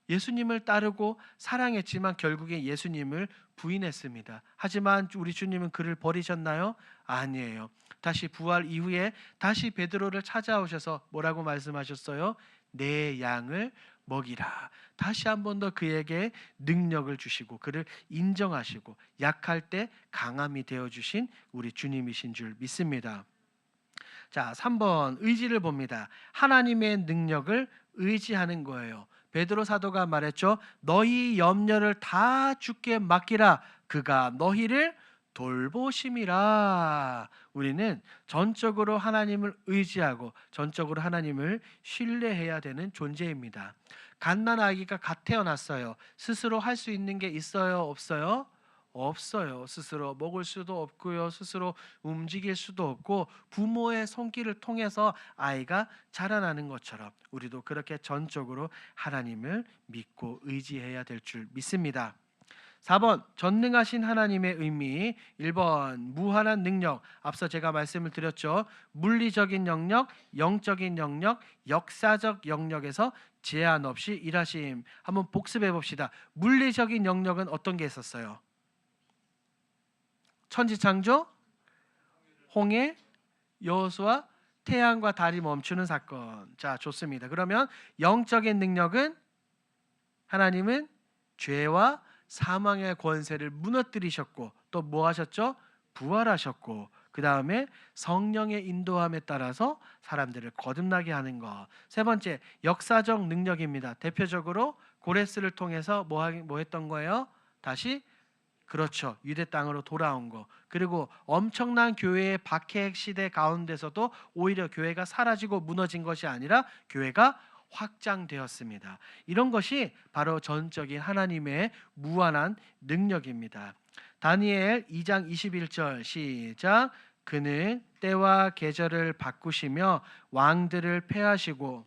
예수님을 따르고 사랑했지만 결국에 예수님을 부인했습니다. 하지만 우리 주님은 그를 버리셨나요? 아니에요. 다시 부활 이후에 다시 베드로를 찾아오셔서 뭐라고 말씀하셨어요? 내 양을 먹이라. 다시 한 번 더 그에게 능력을 주시고 그를 인정하시고 약할 때 강함이 되어주신 우리 주님이신 줄 믿습니다. 자, 3번 의지를 봅니다. 하나님의 능력을 의지하는 거예요. 베드로 사도가 말했죠. 너희 염려를 다 주께 맡기라. 그가 너희를 돌보심이라. 우리는 전적으로 하나님을 의지하고 전적으로 하나님을 신뢰해야 되는 존재입니다. 갓난 아기가 갓 태어났어요. 스스로 할 수 있는 게 있어요? 없어요? 없어요. 스스로 먹을 수도 없고요. 스스로 움직일 수도 없고 부모의 손길을 통해서 아이가 자라나는 것처럼 우리도 그렇게 전적으로 하나님을 믿고 의지해야 될 줄 믿습니다. 4번 전능하신 하나님의 의미. 1번 무한한 능력. 앞서 제가 말씀을 드렸죠. 물리적인 영역, 영적인 영역, 역사적 영역에서 제한 없이 일하심. 한번 복습해 봅시다. 물리적인 영역은 어떤 게 있었어요? 천지창조, 홍해, 여호수아, 태양과 달이 멈추는 사건. 자, 좋습니다. 그러면 영적인 능력은 하나님은 죄와 사망의 권세를 무너뜨리셨고 또 뭐 하셨죠? 부활하셨고 그 다음에 성령의 인도함에 따라서 사람들을 거듭나게 하는 것. 세 번째 역사적 능력입니다. 대표적으로 고레스를 통해서 뭐 했던 거예요? 다시 그렇죠. 유대 땅으로 돌아온 거. 그리고 엄청난 교회의 박해의 시대 가운데서도 오히려 교회가 사라지고 무너진 것이 아니라 교회가 확장되었습니다. 이런 것이 바로 전적인 하나님의 무한한 능력입니다. 다니엘 2장 21절 시작. 그는 때와 계절을 바꾸시며 왕들을 패하시고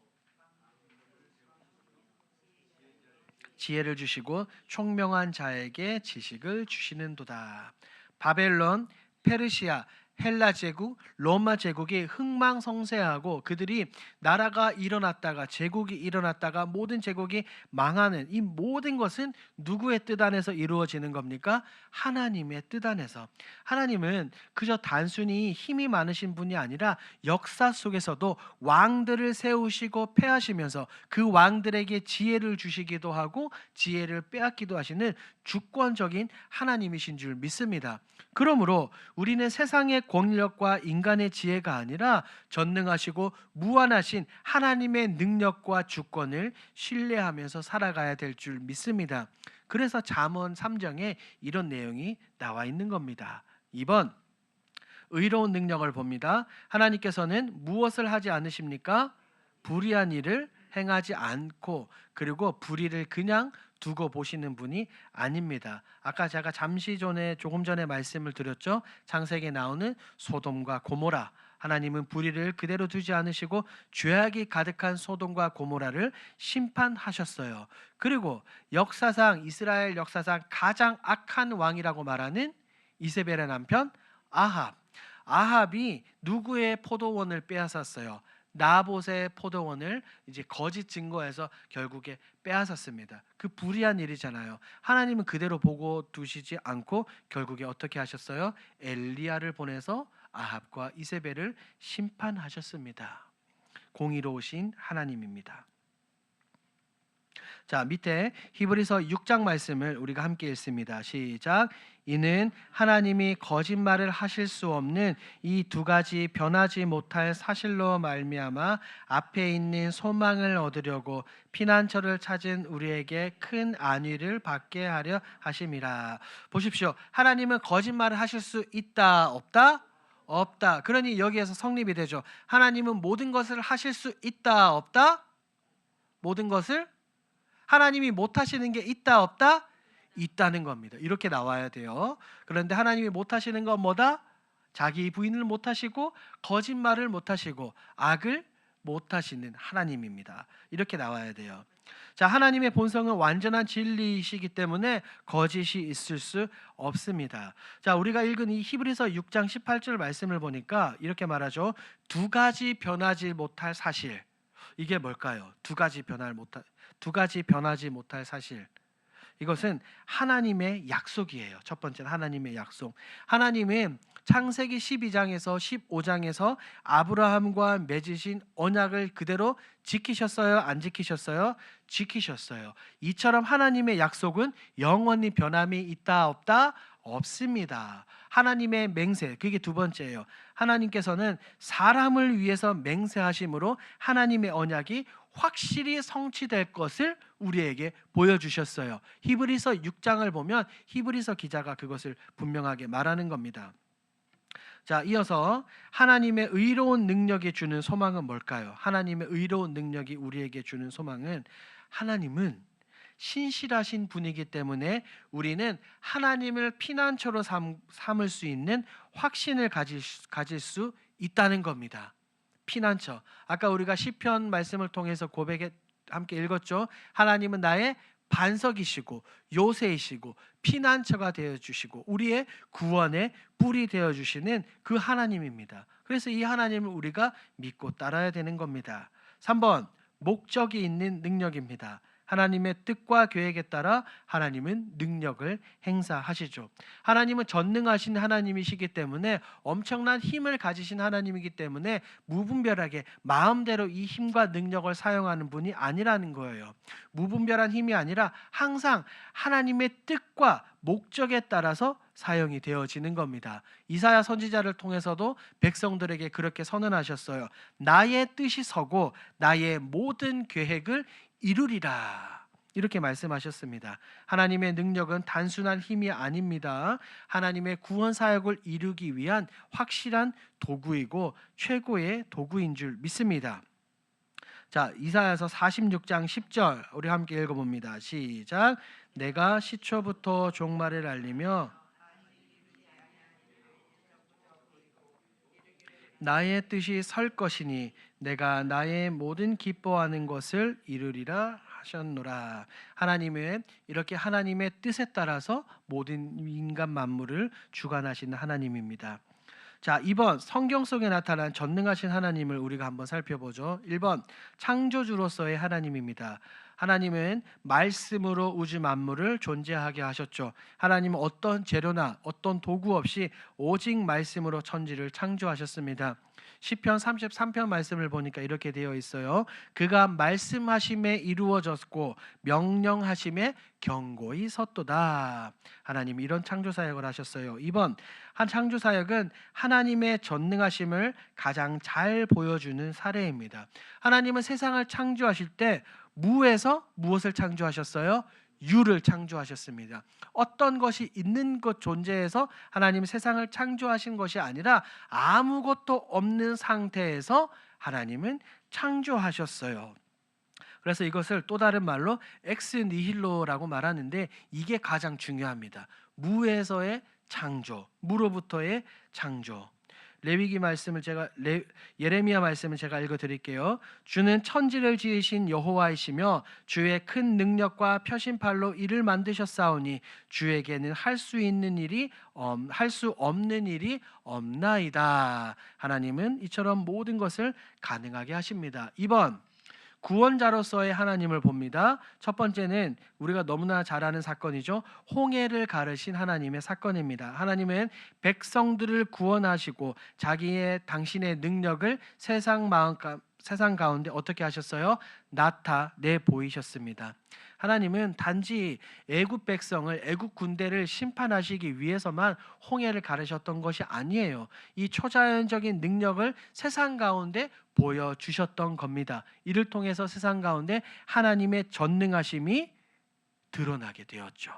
지혜를 주시고 총명한 자에게 지식을 주시는도다. 바벨론, 페르시아, 헬라 제국, 로마 제국이 흥망성쇠하고 그들이 나라가 일어났다가 제국이 일어났다가 모든 제국이 망하는 이 모든 것은 누구의 뜻 안에서 이루어지는 겁니까? 하나님의 뜻 안에서. 하나님은 그저 단순히 힘이 많으신 분이 아니라 역사 속에서도 왕들을 세우시고 패하시면서 그 왕들에게 지혜를 주시기도 하고 지혜를 빼앗기도 하시는 주권적인 하나님이신 줄 믿습니다. 그러므로 우리는 세상의 권력과 인간의 지혜가 아니라 전능하시고 무한하신 하나님의 능력과 주권을 신뢰하면서 살아가야 될 줄 믿습니다. 그래서 잠언 3장에 이런 내용이 나와 있는 겁니다. 2번 의로운 능력을 봅니다. 하나님께서는 무엇을 하지 않으십니까? 불의한 일을 행하지 않고 그리고 불의를 그냥 두고 보시는 분이 아닙니다. 아까 제가 조금 전에 말씀을 드렸죠. 창세기에 나오는 소돔과 고모라. 하나님은 불의를 그대로 두지 않으시고 죄악이 가득한 소돔과 고모라를 심판하셨어요. 그리고 이스라엘 역사상 가장 악한 왕이라고 말하는 이세벨의 남편 아합. 아합이 누구의 포도원을 빼앗았어요? 나봇의 포도원을 이제 거짓 증거해서 결국에 빼앗았습니다. 그 불의한 일이잖아요. 하나님은 그대로 보고 두시지 않고 결국에 어떻게 하셨어요? 엘리야를 보내서 아합과 이세벨을 심판하셨습니다. 공의로우신 하나님입니다. 자, 밑에 히브리서 6장 말씀을 우리가 함께 읽습니다. 시작. 이는 하나님이 거짓말을 하실 수 없는 이 두 가지 변하지 못할 사실로 말미암아 앞에 있는 소망을 얻으려고 피난처를 찾은 우리에게 큰 안위를 받게 하려 하심이라. 보십시오. 하나님은 거짓말을 하실 수 있다, 없다? 없다. 그러니 여기에서 성립이 되죠. 하나님은 모든 것을 하실 수 있다, 없다? 모든 것을 하나님이 못하시는 게 있다 없다? 있다는 겁니다. 이렇게 나와야 돼요. 그런데 하나님이 못하시는 건 뭐다? 자기 부인을 못하시고 거짓말을 못하시고 악을 못하시는 하나님입니다. 이렇게 나와야 돼요. 자, 하나님의 본성은 완전한 진리이시기 때문에 거짓이 있을 수 없습니다. 자, 우리가 읽은 이 히브리서 6장 18절 말씀을 보니까 이렇게 말하죠. 두 가지 변하지 못할 사실. 이게 뭘까요? 두 가지 변하지 못할 사실. 이것은 하나님의 약속이에요. 첫 번째는 하나님의 약속. 하나님은 창세기 12장에서 15장에서 아브라함과 맺으신 언약을 그대로 지키셨어요? 안 지키셨어요? 지키셨어요. 이처럼 하나님의 약속은 영원히 변함이 있다 없다? 없습니다. 하나님의 맹세, 그게 두 번째예요. 하나님께서는 사람을 위해서 맹세하심으로 하나님의 언약이 확실히 성취될 것을 우리에게 보여주셨어요. 히브리서 6장을 보면 히브리서 기자가 그것을 분명하게 말하는 겁니다. 자, 이어서 하나님의 의로운 능력이 주는 소망은 뭘까요? 하나님의 의로운 능력이 우리에게 주는 소망은 하나님은 신실하신 분이기 때문에 우리는 하나님을 피난처로 삼을 수 있는 확신을 가질 수 있다는 겁니다. 피난처. 아까 우리가 시편 말씀을 통해서 고백에 함께 읽었죠. 하나님은 나의 반석이시고 요새이시고 피난처가 되어 주시고 우리의 구원의 뿔이 되어 주시는 그 하나님입니다. 그래서 이 하나님을 우리가 믿고 따라야 되는 겁니다. 3번 목적이 있는 능력입니다. 하나님의 뜻과 계획에 따라 하나님은 능력을 행사하시죠. 하나님은 전능하신 하나님이시기 때문에 엄청난 힘을 가지신 하나님이기 때문에 무분별하게 마음대로 이 힘과 능력을 사용하는 분이 아니라는 거예요. 무분별한 힘이 아니라 항상 하나님의 뜻과 목적에 따라서 사용이 되어지는 겁니다. 이사야 선지자를 통해서도 백성들에게 그렇게 선언하셨어요. 나의 뜻이 서고 나의 모든 계획을 이루리라. 이렇게 말씀하셨습니다. 하나님의 능력은 단순한 힘이 아닙니다. 하나님의 구원 사역을 이루기 위한 확실한 도구이고 최고의 도구인 줄 믿습니다. 자, 이사야서 46장 10절 우리 함께 읽어봅니다. 시작. 내가 시초부터 종말을 알리며 나의 뜻이 설 것이니 내가 나의 모든 기뻐하는 것을 이루리라 하셨노라. 하나님은 이렇게 하나님의 뜻에 따라서 모든 인간 만물을 주관하시는 하나님입니다. 자, 2번 성경 속에 나타난 전능하신 하나님을 우리가 한번 살펴보죠. 1번 창조주로서의 하나님입니다. 하나님은 말씀으로 우주 만물을 존재하게 하셨죠. 하나님은 어떤 재료나 어떤 도구 없이 오직 말씀으로 천지를 창조하셨습니다. 시편 33편 말씀을 보니까 이렇게 되어 있어요. 그가 말씀하심에 이루어졌고 명령하심에 경고히 섰도다. 하나님이 이런 창조 사역을 하셨어요. 2번 한 창조 사역은 하나님의 전능하심을 가장 잘 보여주는 사례입니다. 하나님은 세상을 창조하실 때 무에서 무엇을 창조하셨어요? 유를 창조하셨습니다. 어떤 것이 있는 것 존재에서 하나님 세상을 창조하신 것이 아니라 아무것도 없는 상태에서 하나님은 창조하셨어요. 그래서 이것을 또 다른 말로 엑스 니힐로라고 말하는데 이게 가장 중요합니다. 무에서의 창조, 무로부터의 창조. 레위기 말씀을 예레미야 말씀을 제가 읽어 드릴게요. 주는 천지를 지으신 여호와이시며 주의 큰 능력과 표심팔로 이를 만드셨사오니 주에게는 할 수 없는 일이 없나이다. 하나님은 이처럼 모든 것을 가능하게 하십니다. 2번 구원자로서의 하나님을 봅니다. 첫 번째는 우리가 너무나 잘 아는 사건이죠. 홍해를 가르신 하나님의 사건입니다. 하나님은 백성들을 구원하시고 당신의 능력을 세상 가운데 어떻게 하셨어요? 나타내 보이셨습니다. 하나님은 단지 애굽 백성을 애굽 군대를 심판하시기 위해서만 홍해를 가르셨던 것이 아니에요. 이 초자연적인 능력을 세상 가운데 보여주셨던 겁니다. 이를 통해서 세상 가운데 하나님의 전능하심이 드러나게 되었죠.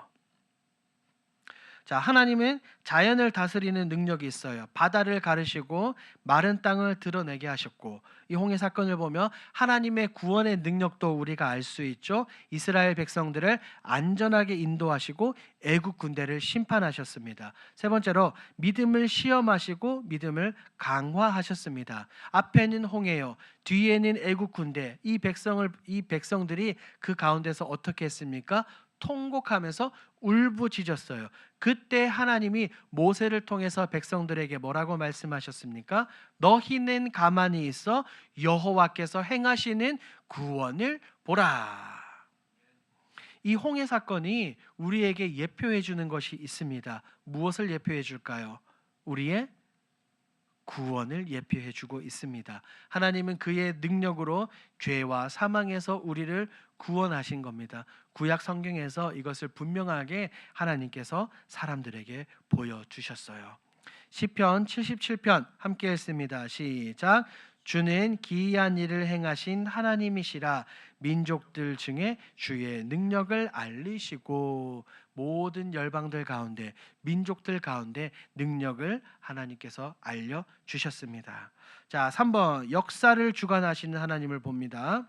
자, 하나님은 자연을 다스리는 능력이 있어요. 바다를 가르시고 마른 땅을 드러내게 하셨고 이 홍해 사건을 보며 하나님의 구원의 능력도 우리가 알 수 있죠. 이스라엘 백성들을 안전하게 인도하시고 애국 군대를 심판하셨습니다. 세 번째로 믿음을 시험하시고 믿음을 강화하셨습니다. 앞에는 홍해요. 뒤에는 애국 군대. 이 백성들이 그 가운데서 어떻게 했습니까? 통곡하면서 울부짖었어요. 그때 하나님이 모세를 통해서 백성들에게 뭐라고 말씀하셨습니까? 너희는 가만히 있어 여호와께서 행하시는 구원을 보라. 이 홍해 사건이 우리에게 예표해 주는 것이 있습니다. 무엇을 예표해 줄까요? 우리의 구원을 예표해 주고 있습니다. 하나님은 그의 능력으로 죄와 사망에서 우리를 구원하신 겁니다. 구약 성경에서 이것을 분명하게 하나님께서 사람들에게 보여주셨어요. 시편 77편 함께 읽습니다. 시작. 주는 기이한 일을 행하신 하나님이시라. 민족들 중에 주의 능력을 알리시고 모든 열방들 가운데 민족들 가운데 능력을 하나님께서 알려주셨습니다. 자, 3번 역사를 주관하시는 하나님을 봅니다.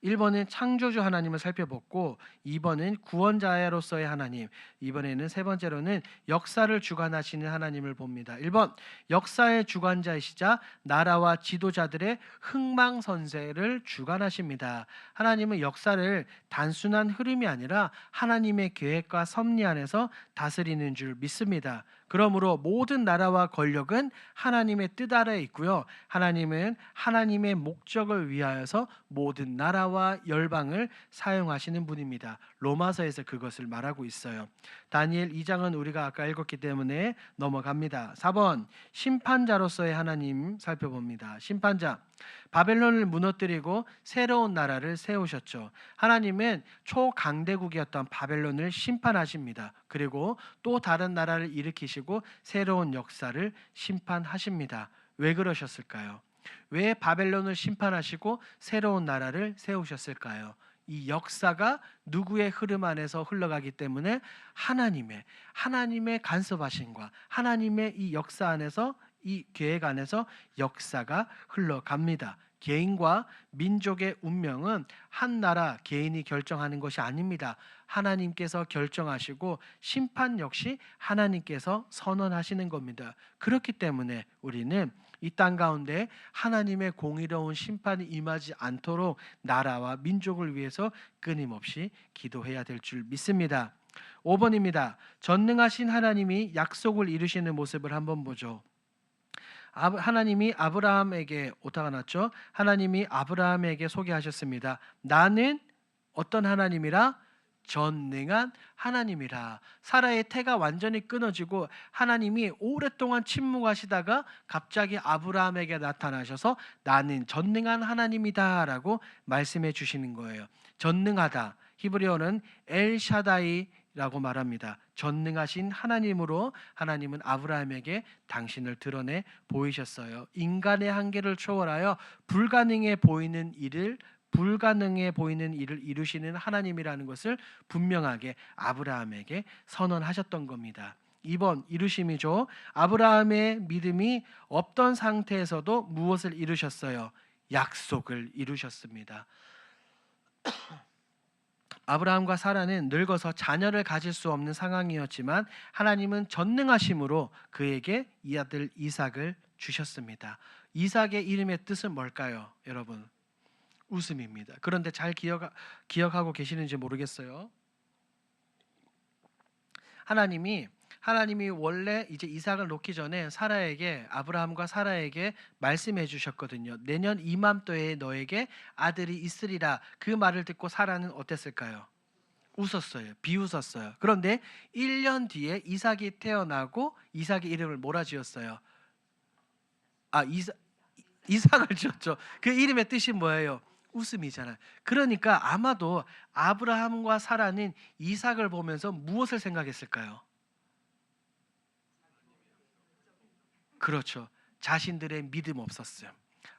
1번은 창조주 하나님을 살펴봤고 2번은 구원자로서의 하나님, 이번에는 세 번째로는 역사를 주관하시는 하나님을 봅니다. 1번, 역사의 주관자이시자 나라와 지도자들의 흥망선쇠를 주관하십니다. 하나님은 역사를 단순한 흐름이 아니라 하나님의 계획과 섭리 안에서 다스리는 줄 믿습니다. 그러므로 모든 나라와 권력은 하나님의 뜻 아래에 있고요. 하나님은 하나님의 목적을 위하여서 모든 나라와 열방을 사용하시는 분입니다. 로마서에서 그것을 말하고 있어요. 다니엘 2장은 우리가 아까 읽었기 때문에 넘어갑니다. 4번, 심판자로서의 하나님 살펴봅니다. 심판자, 바벨론을 무너뜨리고 새로운 나라를 세우셨죠. 하나님은 초강대국이었던 바벨론을 심판하십니다. 그리고 또 다른 나라를 일으키시고 새로운 역사를 심판하십니다. 왜 그러셨을까요? 왜 바벨론을 심판하시고 새로운 나라를 세우셨을까요? 이 역사가 누구의 흐름 안에서 흘러가기 때문에 하나님의 간섭하심과 하나님의 이 역사 안에서, 이 계획 안에서 역사가 흘러갑니다. 개인과 민족의 운명은 한 나라 개인이 결정하는 것이 아닙니다. 하나님께서 결정하시고 심판 역시 하나님께서 선언하시는 겁니다. 그렇기 때문에 우리는 이 땅 가운데 하나님의 공의로운 심판이 임하지 않도록 나라와 민족을 위해서 끊임없이 기도해야 될 줄 믿습니다. 5번입니다. 전능하신 하나님이 약속을 이루시는 모습을 한번 보죠. 하나님이 아브라함에게, 오타가 났죠? 하나님이 아브라함에게 소개하셨습니다. 나는 어떤 하나님이라? 전능한 하나님이라. 사라의 태가 완전히 끊어지고 하나님이 오랫동안 침묵하시다가 갑자기 아브라함에게 나타나셔서 나는 전능한 하나님이다 라고 말씀해 주시는 거예요. 전능하다, 히브리어는 엘샤다이 라고 말합니다. 전능하신 하나님으로 하나님은 아브라함에게 당신을 드러내 보이셨어요. 인간의 한계를 초월하여 불가능해 보이는 일을 이루시는 하나님이라는 것을 분명하게 아브라함에게 선언하셨던 겁니다. 2번, 이루심이죠. 아브라함의 믿음이 없던 상태에서도 무엇을 이루셨어요? 약속을 이루셨습니다. 아브라함과 사라는 늙어서 자녀를 가질 수 없는 상황이었지만 하나님은 전능하심으로 그에게 이 아들 이삭을 주셨습니다. 이삭의 이름의 뜻은 뭘까요, 여러분? 웃음입니다. 그런데 잘 기억하고 계시는지 모르겠어요. 하나님이 원래 이제 이삭을 놓기 전에 아브라함과 사라에게 말씀해 주셨거든요. 내년 이맘때에 너에게 아들이 있으리라. 그 말을 듣고 사라는 어땠을까요? 웃었어요. 비웃었어요. 그런데 1년 뒤에 이삭이 태어나고 이삭의 이름을 뭐라 지었어요? 이삭을 지었죠. 그 이름의 뜻이 뭐예요? 웃음이잖아요. 그러니까 아마도 아브라함과 사라는 이삭을 보면서 무엇을 생각했을까요? 그렇죠. 자신들의 믿음 없었음,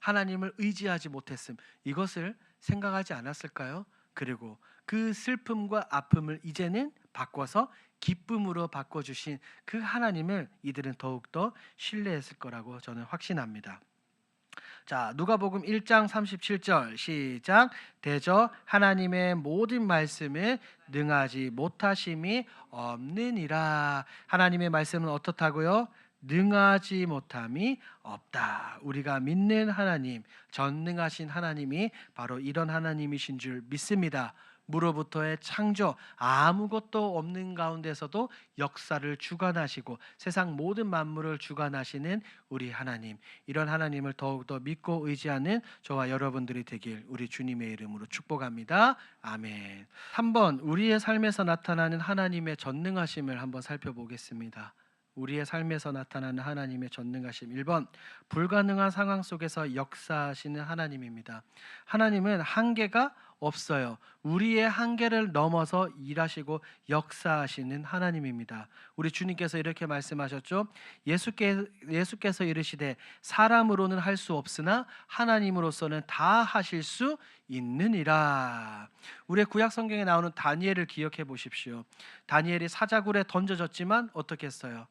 하나님을 의지하지 못했음, 이것을 생각하지 않았을까요? 그리고 그 슬픔과 아픔을 이제는 바꿔서 기쁨으로 바꿔주신 그 하나님을 이들은 더욱더 신뢰했을 거라고 저는 확신합니다. 자, 누가복음 1장 37절 시작. 대저 하나님의 모든 말씀을 능하지 못하심이 없느니라. 하나님의 말씀은 어떻다고요? 능하지 못함이 없다. 우리가 믿는 하나님, 전능하신 하나님이 바로 이런 하나님이신 줄 믿습니다. 무로부터의 창조, 아무것도 없는 가운데서도 역사를 주관하시고 세상 모든 만물을 주관하시는 우리 하나님, 이런 하나님을 더욱더 믿고 의지하는 저와 여러분들이 되길 우리 주님의 이름으로 축복합니다. 아멘. 3번, 우리의 삶에서 나타나는 하나님의 전능하심을 한번 살펴보겠습니다. 우리의 삶에서 나타나는 하나님의 전능하심. 1번, 불가능한 상황 속에서 역사하시는 하나님입니다. 하나님은 한계가 없어요. 우리의 한계를 넘어서 일하시고 역사하시는 하나님입니다. 우리 주님께서 이렇게 말씀하셨죠. 예수께서 이르시되 사람으로는 할 수 없으나 하나님으로서는 다 하실 수 있느니라. 우리의 구약 성경에 나오는 다니엘을 기억해 보십시오. 다니엘이 사자굴에 던져졌지만 어떻게 했어요?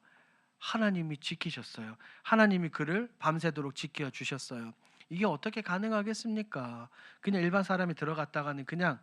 하나님이 지키셨어요. 하나님이 그를 밤새도록 지켜주셨어요. 이게 어떻게 가능하겠습니까? 그냥 일반 사람이 들어갔다가는 그냥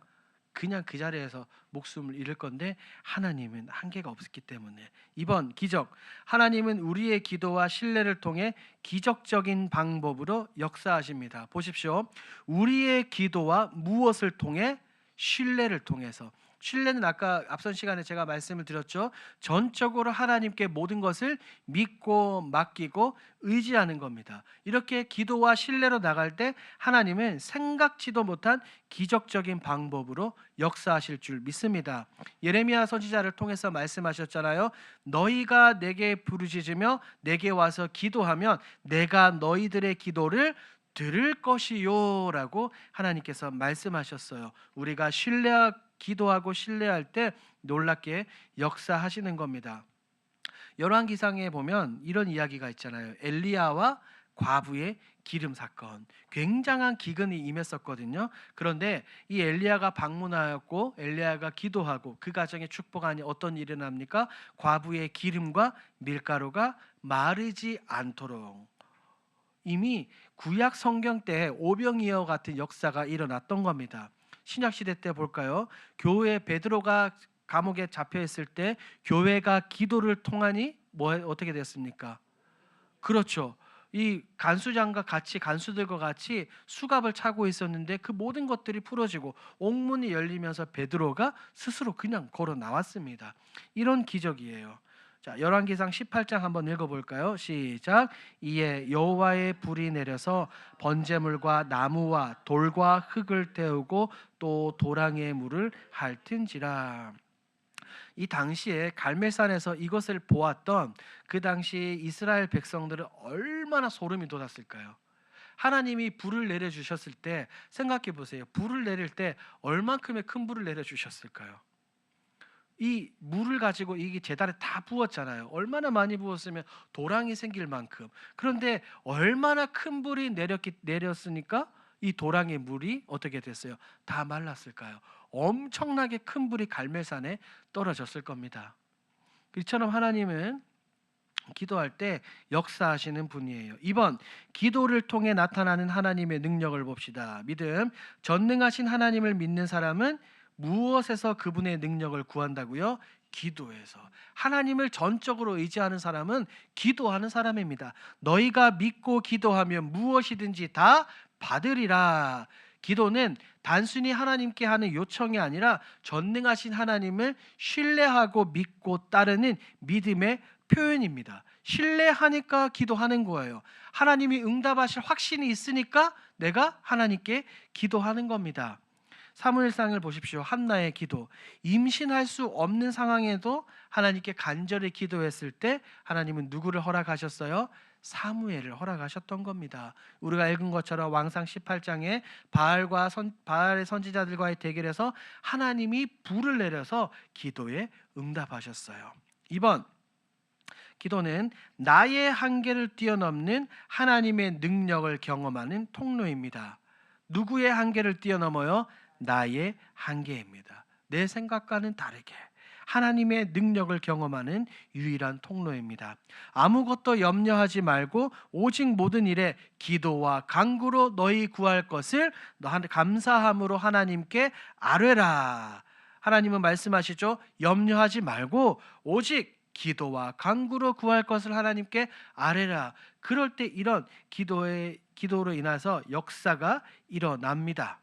그 자리에서 목숨을 잃을 건데 하나님은 한계가 없기 때문에. 2번 기적. 하나님은 우리의 기도와 신뢰를 통해 기적적인 방법으로 역사하십니다. 보십시오. 우리의 기도와 무엇을 통해? 신뢰를 통해서. 신뢰는 아까 앞선 시간에 제가 말씀을 드렸죠. 전적으로 하나님께 모든 것을 믿고 맡기고 의지하는 겁니다. 이렇게 기도와 신뢰로 나갈 때 하나님은 생각지도 못한 기적적인 방법으로 역사하실 줄 믿습니다. 예레미야 선지자를 통해서 말씀하셨잖아요. 너희가 내게 부르짖으며 내게 와서 기도하면 내가 너희들의 기도를 들을 것이요 라고 하나님께서 말씀하셨어요. 우리가 기도하고 신뢰할 때 놀랍게 역사하시는 겁니다. 열왕기상에 보면 이런 이야기가 있잖아요. 엘리야와 과부의 기름 사건. 굉장한 기근이 임했었거든요. 그런데 이 엘리야가 방문하였고 엘리야가 기도하고 그 가정에 축복하니 어떤 일이 납니까? 과부의 기름과 밀가루가 마르지 않도록. 이미 구약 성경 때 오병이어 같은 역사가 일어났던 겁니다. 신약 시대 때 볼까요? 교회 베드로가 감옥에 잡혀 있을 때 교회가 기도를 통하니 어떻게 됐습니까? 그렇죠. 이 간수장과 같이 간수들과 같이 수갑을 차고 있었는데 그 모든 것들이 풀어지고 옥문이 열리면서 베드로가 스스로 그냥 걸어 나왔습니다. 이런 기적이에요. 자, 열왕기상 18장 한번 읽어볼까요? 시작. 이에 여호와의 불이 내려서 번제물과 나무와 돌과 흙을 태우고 또 도랑의 물을 핥은지라. 이 당시에 갈멜산에서 이것을 보았던 그 당시 이스라엘 백성들은 얼마나 소름이 돋았을까요? 하나님이 불을 내려주셨을 때 생각해 보세요. 불을 내릴 때 얼만큼의 큰 불을 내려주셨을까요? 이 물을 가지고 이 제단에 다 부었잖아요. 얼마나 많이 부었으면 도랑이 생길 만큼. 그런데 얼마나 큰 불이 내렸으니까 이 도랑의 물이 어떻게 됐어요? 다 말랐을까요? 엄청나게 큰 불이 갈멜산에 떨어졌을 겁니다. 이처럼 하나님은 기도할 때 역사하시는 분이에요. 2번 기도를 통해 나타나는 하나님의 능력을 봅시다. 믿음. 전능하신 하나님을 믿는 사람은 무엇에서 그분의 능력을 구한다고요? 기도에서. 하나님을 전적으로 의지하는 사람은 기도하는 사람입니다. 너희가 믿고 기도하면 무엇이든지 다 받으리라. 기도는 단순히 하나님께 하는 요청이 아니라 전능하신 하나님을 신뢰하고 믿고 따르는 믿음의 표현입니다. 신뢰하니까 기도하는 거예요. 하나님이 응답하실 확신이 있으니까 내가 하나님께 기도하는 겁니다. 사무엘상을 보십시오. 한나의 기도. 임신할 수 없는 상황에도 하나님께 간절히 기도했을 때 하나님은 누구를 허락하셨어요? 사무엘을 허락하셨던 겁니다. 우리가 읽은 것처럼 왕상 18장에 바알의 선지자들과의 대결에서 하나님이 불을 내려서 기도에 응답하셨어요. 2번 기도는 나의 한계를 뛰어넘는 하나님의 능력을 경험하는 통로입니다. 누구의 한계를 뛰어넘어요? 나의 한계입니다. 내 생각과는 다르게 하나님의 능력을 경험하는 유일한 통로입니다. 아무것도 염려하지 말고 오직 모든 일에 기도와 간구로 너희 구할 것을 감사함으로 하나님께 아뢰라. 하나님은 말씀하시죠. 염려하지 말고 오직 기도와 간구로 구할 것을 하나님께 아뢰라. 그럴 때 이런 기도로 인해서 역사가 일어납니다.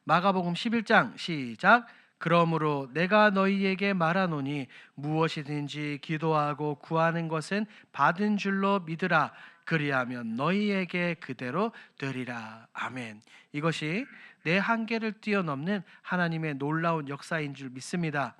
마가복음 11장 시작. 그러므로 내가 너희에게 말하노니 무엇이든지 기도하고 구하는 것은 받은 줄로 믿으라. 그리하면 너희에게 그대로 되리라. 아멘. 이것이 내 한계를 뛰어넘는 하나님의 놀라운 역사인 줄 믿습니다.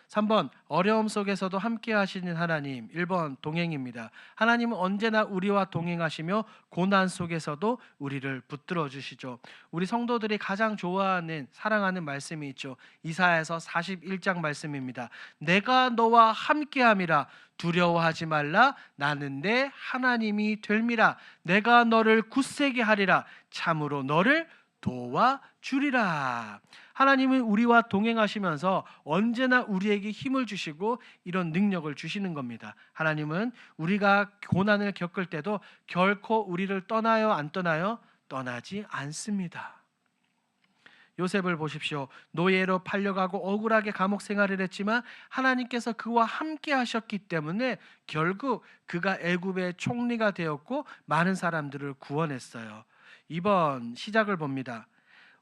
3번 어려움 속에서도 함께 하시는 하나님. 1번 동행입니다. 하나님은 언제나 우리와 동행하시며 고난 속에서도 우리를 붙들어 주시죠. 우리 성도들이 가장 좋아하는 사랑하는 말씀이 있죠. 이사야서 41장 말씀입니다. 내가 너와 함께함이라 두려워하지 말라. 나는 내 하나님이 될미라. 내가 너를 굳세게 하리라. 참으로 너를 도와주리라. 하나님은 우리와 동행하시면서 언제나 우리에게 힘을 주시고 이런 능력을 주시는 겁니다. 하나님은 우리가 고난을 겪을 때도 결코 우리를 떠나요, 안 떠나요? 떠나지 않습니다. 요셉을 보십시오. 노예로 팔려가고 억울하게 감옥 생활을 했지만 하나님께서 그와 함께 하셨기 때문에 결국 그가 애굽의 총리가 되었고 많은 사람들을 구원했어요. 이번 시작을 봅니다.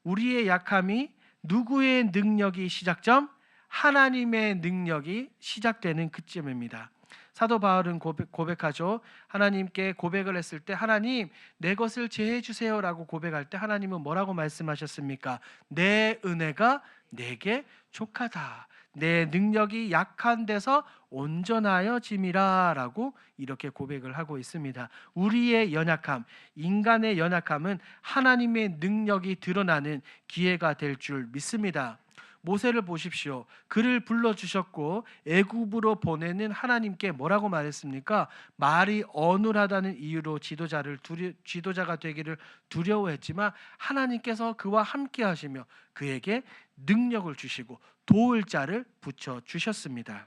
우리의 약함이 누구의 능력이 시작점? 하나님의 능력이 시작되는 그쯤입니다. 사도 바울은 고백하죠. 하나님께 고백을 했을 때 하나님 내 것을 제해 주세요라고 고백할 때 하나님은 뭐라고 말씀하셨습니까? 내 은혜가 내게 족하다. 내 능력이 약한 데서 온전하여 짐이라라고 이렇게 고백을 하고 있습니다. 우리의 연약함, 인간의 연약함은 하나님의 능력이 드러나는 기회가 될 줄 믿습니다. 모세를 보십시오. 그를 불러주셨고 애굽으로 보내는 하나님께 뭐라고 말했습니까? 말이 어눌하다는 이유로 지도자가 되기를 두려워했지만 하나님께서 그와 함께 하시며 그에게 능력을 주시고 도울 자를 붙여주셨습니다.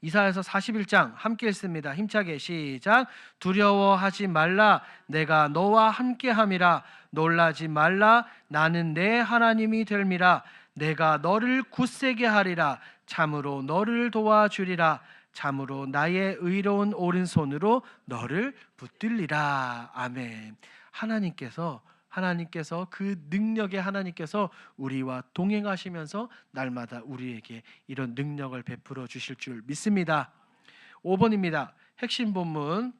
이사야서 41장 함께 읽습니다. 힘차게 시작. 두려워하지 말라. 내가 너와 함께함이라. 놀라지 말라. 나는 내 하나님이 될미라. 내가 너를 굳세게 하리라. 참으로 너를 도와주리라. 참으로 나의 의로운 오른손으로 너를 붙들리라. 아멘. 하나님께서 그 능력의 하나님께서 우리와 동행하시면서 날마다 우리에게 이런 능력을 베풀어 주실 줄 믿습니다. 5번입니다. 핵심 본문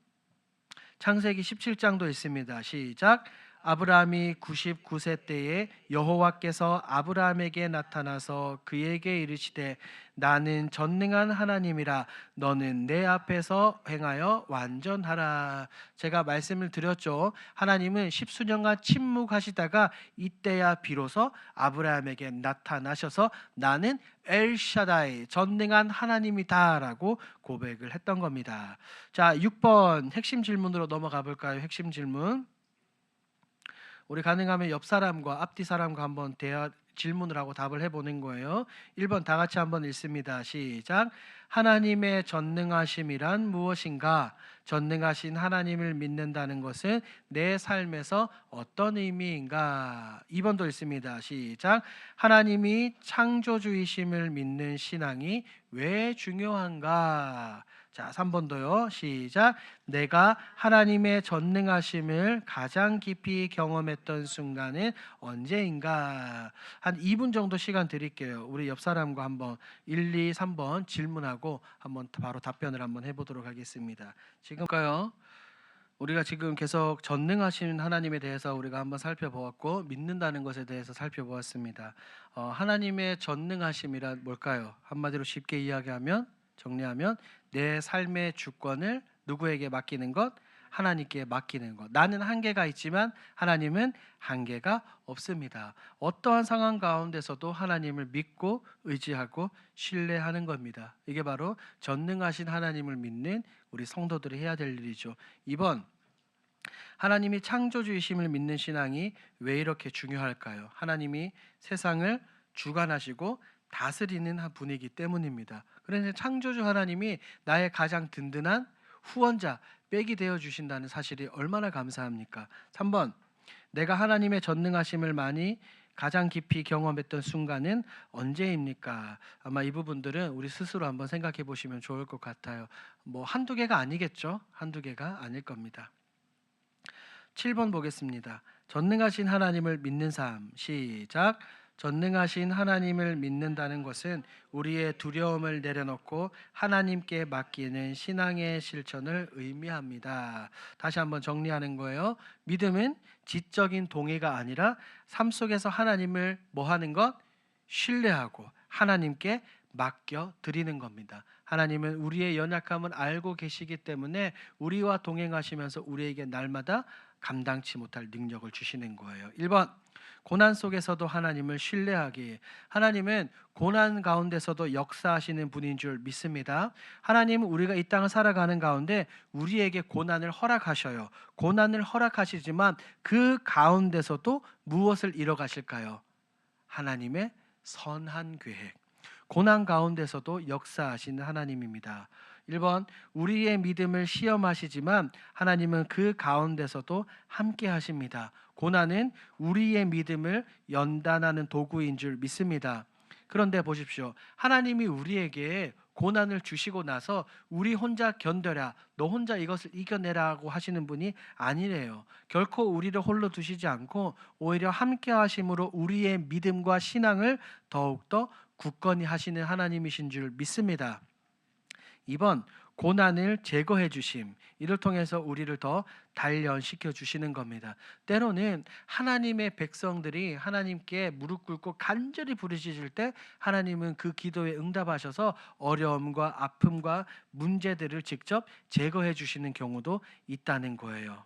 창세기 17장도 있습니다. 시작. 아브라함이 99세 때에 여호와께서 아브라함에게 나타나서 그에게 이르시되 나는 전능한 하나님이라 너는 내 앞에서 행하여 완전하라. 제가 말씀을 드렸죠. 하나님은 십수년간 침묵하시다가 이때야 비로소 아브라함에게 나타나셔서 나는 엘샤다이 전능한 하나님이다라고 고백을 했던 겁니다. 자, 6번 핵심 질문으로 넘어가 볼까요? 핵심 질문. 우리 가능하면 옆 사람과 앞뒤 사람과 한번 질문을 하고 답을 해보는 거예요. 1번 다 같이 한번 읽습니다. 시작. 하나님의 전능하심이란 무엇인가? 전능하신 하나님을 믿는다는 것은 내 삶에서 어떤 의미인가? 2번도 읽습니다. 시작. 하나님이 창조주이심을 믿는 신앙이 왜 중요한가? 자, 3번도요. 시작. 내가 하나님의 전능하심을 가장 깊이 경험했던 순간은 언제인가? 한 2분 정도 시간 드릴게요. 우리 옆 사람과 한번 1, 2, 3번 질문하고 한번 바로 답변을 한번 해보도록 하겠습니다. 지금까요. 우리가 지금 계속 전능하신 하나님에 대해서 우리가 한번 살펴보았고 믿는다는 것에 대해서 살펴보았습니다. 하나님의 전능하심이란 뭘까요? 한마디로 쉽게 이야기하면 정리하면 내 삶의 주권을 누구에게 맡기는 것? 하나님께 맡기는 것. 나는 한계가 있지만 하나님은 한계가 없습니다. 어떠한 상황 가운데서도 하나님을 믿고 의지하고 신뢰하는 겁니다. 이게 바로 전능하신 하나님을 믿는 우리 성도들이 해야 될 일이죠. 2번, 하나님이 창조주이심을 믿는 신앙이 왜 이렇게 중요할까요? 하나님이 세상을 주관하시고 다스리는 한 분이기 때문입니다. 그래서 창조주 하나님이 나의 가장 든든한 후원자, 백이 되어 주신다는 사실이 얼마나 감사합니까? 3번, 내가 하나님의 전능하심을 많이 가장 깊이 경험했던 순간은 언제입니까? 아마 이 부분들은 우리 스스로 한번 생각해 보시면 좋을 것 같아요. 뭐 한두 개가 아니겠죠? 한두 개가 아닐 겁니다. 7번 보겠습니다. 전능하신 하나님을 믿는 삶. 시작. 전능하신 하나님을 믿는다는 것은 우리의 두려움을 내려놓고 하나님께 맡기는 신앙의 실천을 의미합니다. 다시 한번 정리하는 거예요. 믿음은 지적인 동의가 아니라 삶 속에서 하나님을 뭐 하는 것? 신뢰하고 하나님께 맡겨 드리는 겁니다. 하나님은 우리의 연약함을 알고 계시기 때문에 우리와 동행하시면서 우리에게 날마다 감당치 못할 능력을 주시는 거예요. 1번, 고난 속에서도 하나님을 신뢰하기. 하나님은 고난 가운데서도 역사하시는 분인 줄 믿습니다. 하나님은 우리가 이 땅을 살아가는 가운데 우리에게 고난을 허락하셔요. 고난을 허락하시지만 그 가운데서도 무엇을 이뤄 가실까요? 하나님의 선한 계획. 고난 가운데서도 역사하시는 하나님입니다. 1번, 우리의 믿음을 시험하시지만 하나님은 그 가운데서도 함께 하십니다. 고난은 우리의 믿음을 연단하는 도구인 줄 믿습니다. 그런데 보십시오. 하나님이 우리에게 고난을 주시고 나서 우리 혼자 견뎌라, 너 혼자 이것을 이겨내라고 하시는 분이 아니래요. 결코 우리를 홀로 두시지 않고 오히려 함께 하심으로 우리의 믿음과 신앙을 더욱더 굳건히 하시는 하나님이신 줄 믿습니다. 2번, 고난을 제거해 주심. 이를 통해서 우리를 더 단련시켜 주시는 겁니다. 때로는 하나님의 백성들이 하나님께 무릎 꿇고 간절히 부르짖을 때 하나님은 그 기도에 응답하셔서 어려움과 아픔과 문제들을 직접 제거해 주시는 경우도 있다는 거예요.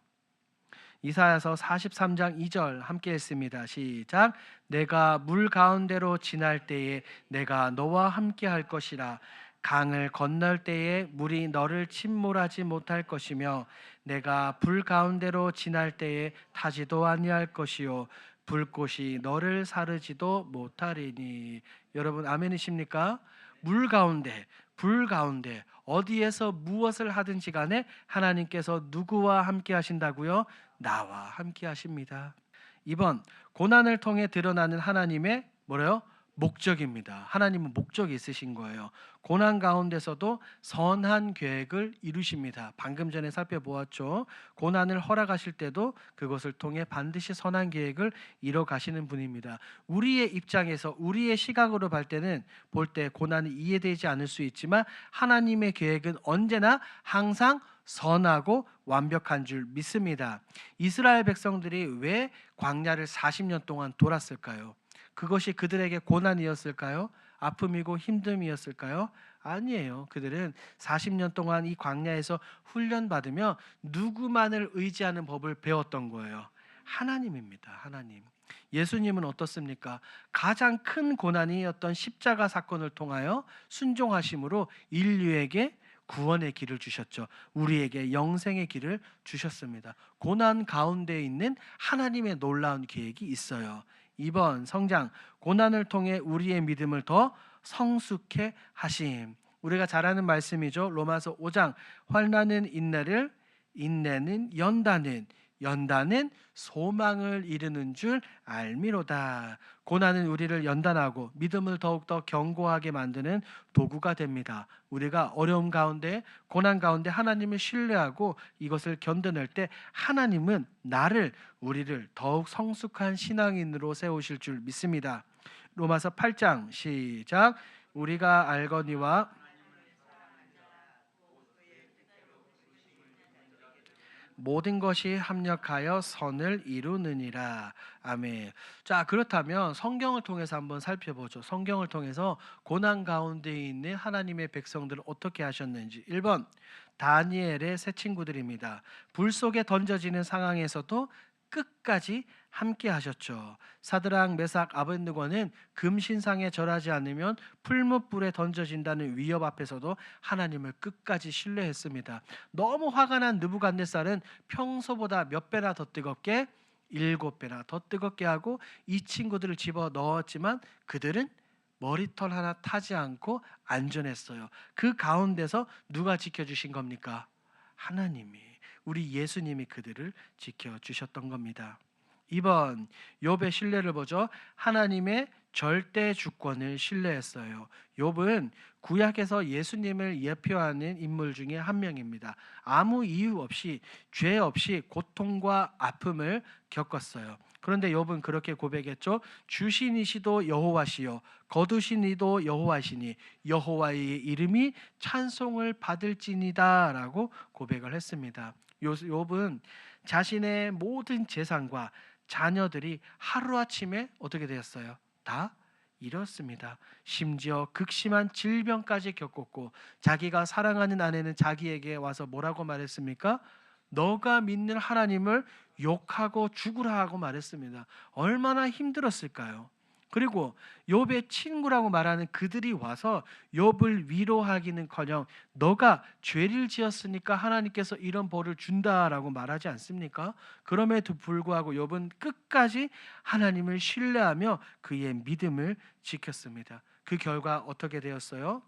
이사야서 43장 2절 함께 했습니다. 시작. 내가 물 가운데로 지날 때에 내가 너와 함께 할 것이라. 강을 건널 때에 물이 너를 침몰하지 못할 것이며 내가 불 가운데로 지날 때에 타지도 아니할 것이요 불꽃이 너를 사르지도 못하리니. 여러분 아멘이십니까? 물 가운데, 불 가운데 어디에서 무엇을 하든지 간에 하나님께서 누구와 함께 하신다고요? 나와 함께 하십니다. 2번, 고난을 통해 드러나는 하나님의 뭐래요? 목적입니다. 하나님은 목적이 있으신 거예요. 고난 가운데서도 선한 계획을 이루십니다. 방금 전에 살펴보았죠. 고난을 허락하실 때도 그것을 통해 반드시 선한 계획을 이뤄 가시는 분입니다. 우리의 입장에서 우리의 시각으로 볼 때 고난이 이해되지 않을 수 있지만 하나님의 계획은 언제나 항상 선하고 완벽한 줄 믿습니다. 이스라엘 백성들이 왜 광야를 40년 동안 돌았을까요? 그것이 그들에게 고난이었을까요? 아픔이고 힘듦이었을까요? 아니에요. 그들은 40년 동안 이 광야에서 훈련받으며 누구만을 의지하는 법을 배웠던 거예요. 하나님입니다. 하나님. 예수님은 어떻습니까? 가장 큰 고난이었던 십자가 사건을 통하여 순종하심으로 인류에게 구원의 길을 주셨죠. 우리에게 영생의 길을 주셨습니다. 고난 가운데 있는 하나님의 놀라운 계획이 있어요. 2번, 성장. 고난을 통해 우리의 믿음을 더 성숙해 하심. 우리가 잘 아는 말씀이죠. 로마서 5장. 환난은 인내를, 인내는 연단은, 연단은 소망을 이루는 줄 알미로다. 고난은 우리를 연단하고 믿음을 더욱더 견고하게 만드는 도구가 됩니다. 우리가 어려움 가운데, 고난 가운데 하나님을 신뢰하고 이것을 견뎌낼 때 하나님은 우리를 더욱 성숙한 신앙인으로 세우실 줄 믿습니다. 로마서 8장 시작. 우리가 알거니와 모든 것이 합력하여 선을 이루느니라. 아멘. 자, 그렇다면 성경을 통해서 한번 살펴보죠. 성경을 통해서 고난 가운데 있는 하나님의 백성들을 어떻게 하셨는지. 1번, 다니엘의 세 친구들입니다. 불 속에 던져지는 상황에서도 끝까지 함께 하셨죠. 사드락, 메삭, 아벳느고는 금신상에 절하지 않으면 풀무불에 던져진다는 위협 앞에서도 하나님을 끝까지 신뢰했습니다. 너무 화가 난 느부갓네살은 평소보다 몇 배나 더 뜨겁게, 7배나 더 뜨겁게 하고 이 친구들을 집어 넣었지만 그들은 머리털 하나 타지 않고 안전했어요. 그 가운데서 누가 지켜주신 겁니까? 하나님이, 우리 예수님이 그들을 지켜주셨던 겁니다. 2번, 욥의 신뢰를 보죠. 하나님의 절대 주권을 신뢰했어요. 욥은 구약에서 예수님을 예표하는 인물 중에 한 명입니다. 아무 이유 없이, 죄 없이 고통과 아픔을 겪었어요. 그런데 욥은 그렇게 고백했죠. 주신이시도 여호와시요 거두신이도 여호와시니 여호와의 이름이 찬송을 받을지니다라고 고백을 했습니다. 욥은 자신의 모든 재산과 자녀들이 하루아침에 어떻게 되었어요? 다 잃었습니다. 심지어 극심한 질병까지 겪었고 자기가 사랑하는 아내는 자기에게 와서 뭐라고 말했습니까? 너가 믿는 하나님을 욕하고 죽으라 하고 말했습니다. 얼마나 힘들었을까요? 그리고 욥의 친구라고 말하는 그들이 와서 욥을 위로하기는커녕 너가 죄를 지었으니까 하나님께서 이런 벌을 준다라고 말하지 않습니까? 그럼에도 불구하고 욥은 끝까지 하나님을 신뢰하며 그의 믿음을 지켰습니다. 그 결과 어떻게 되었어요?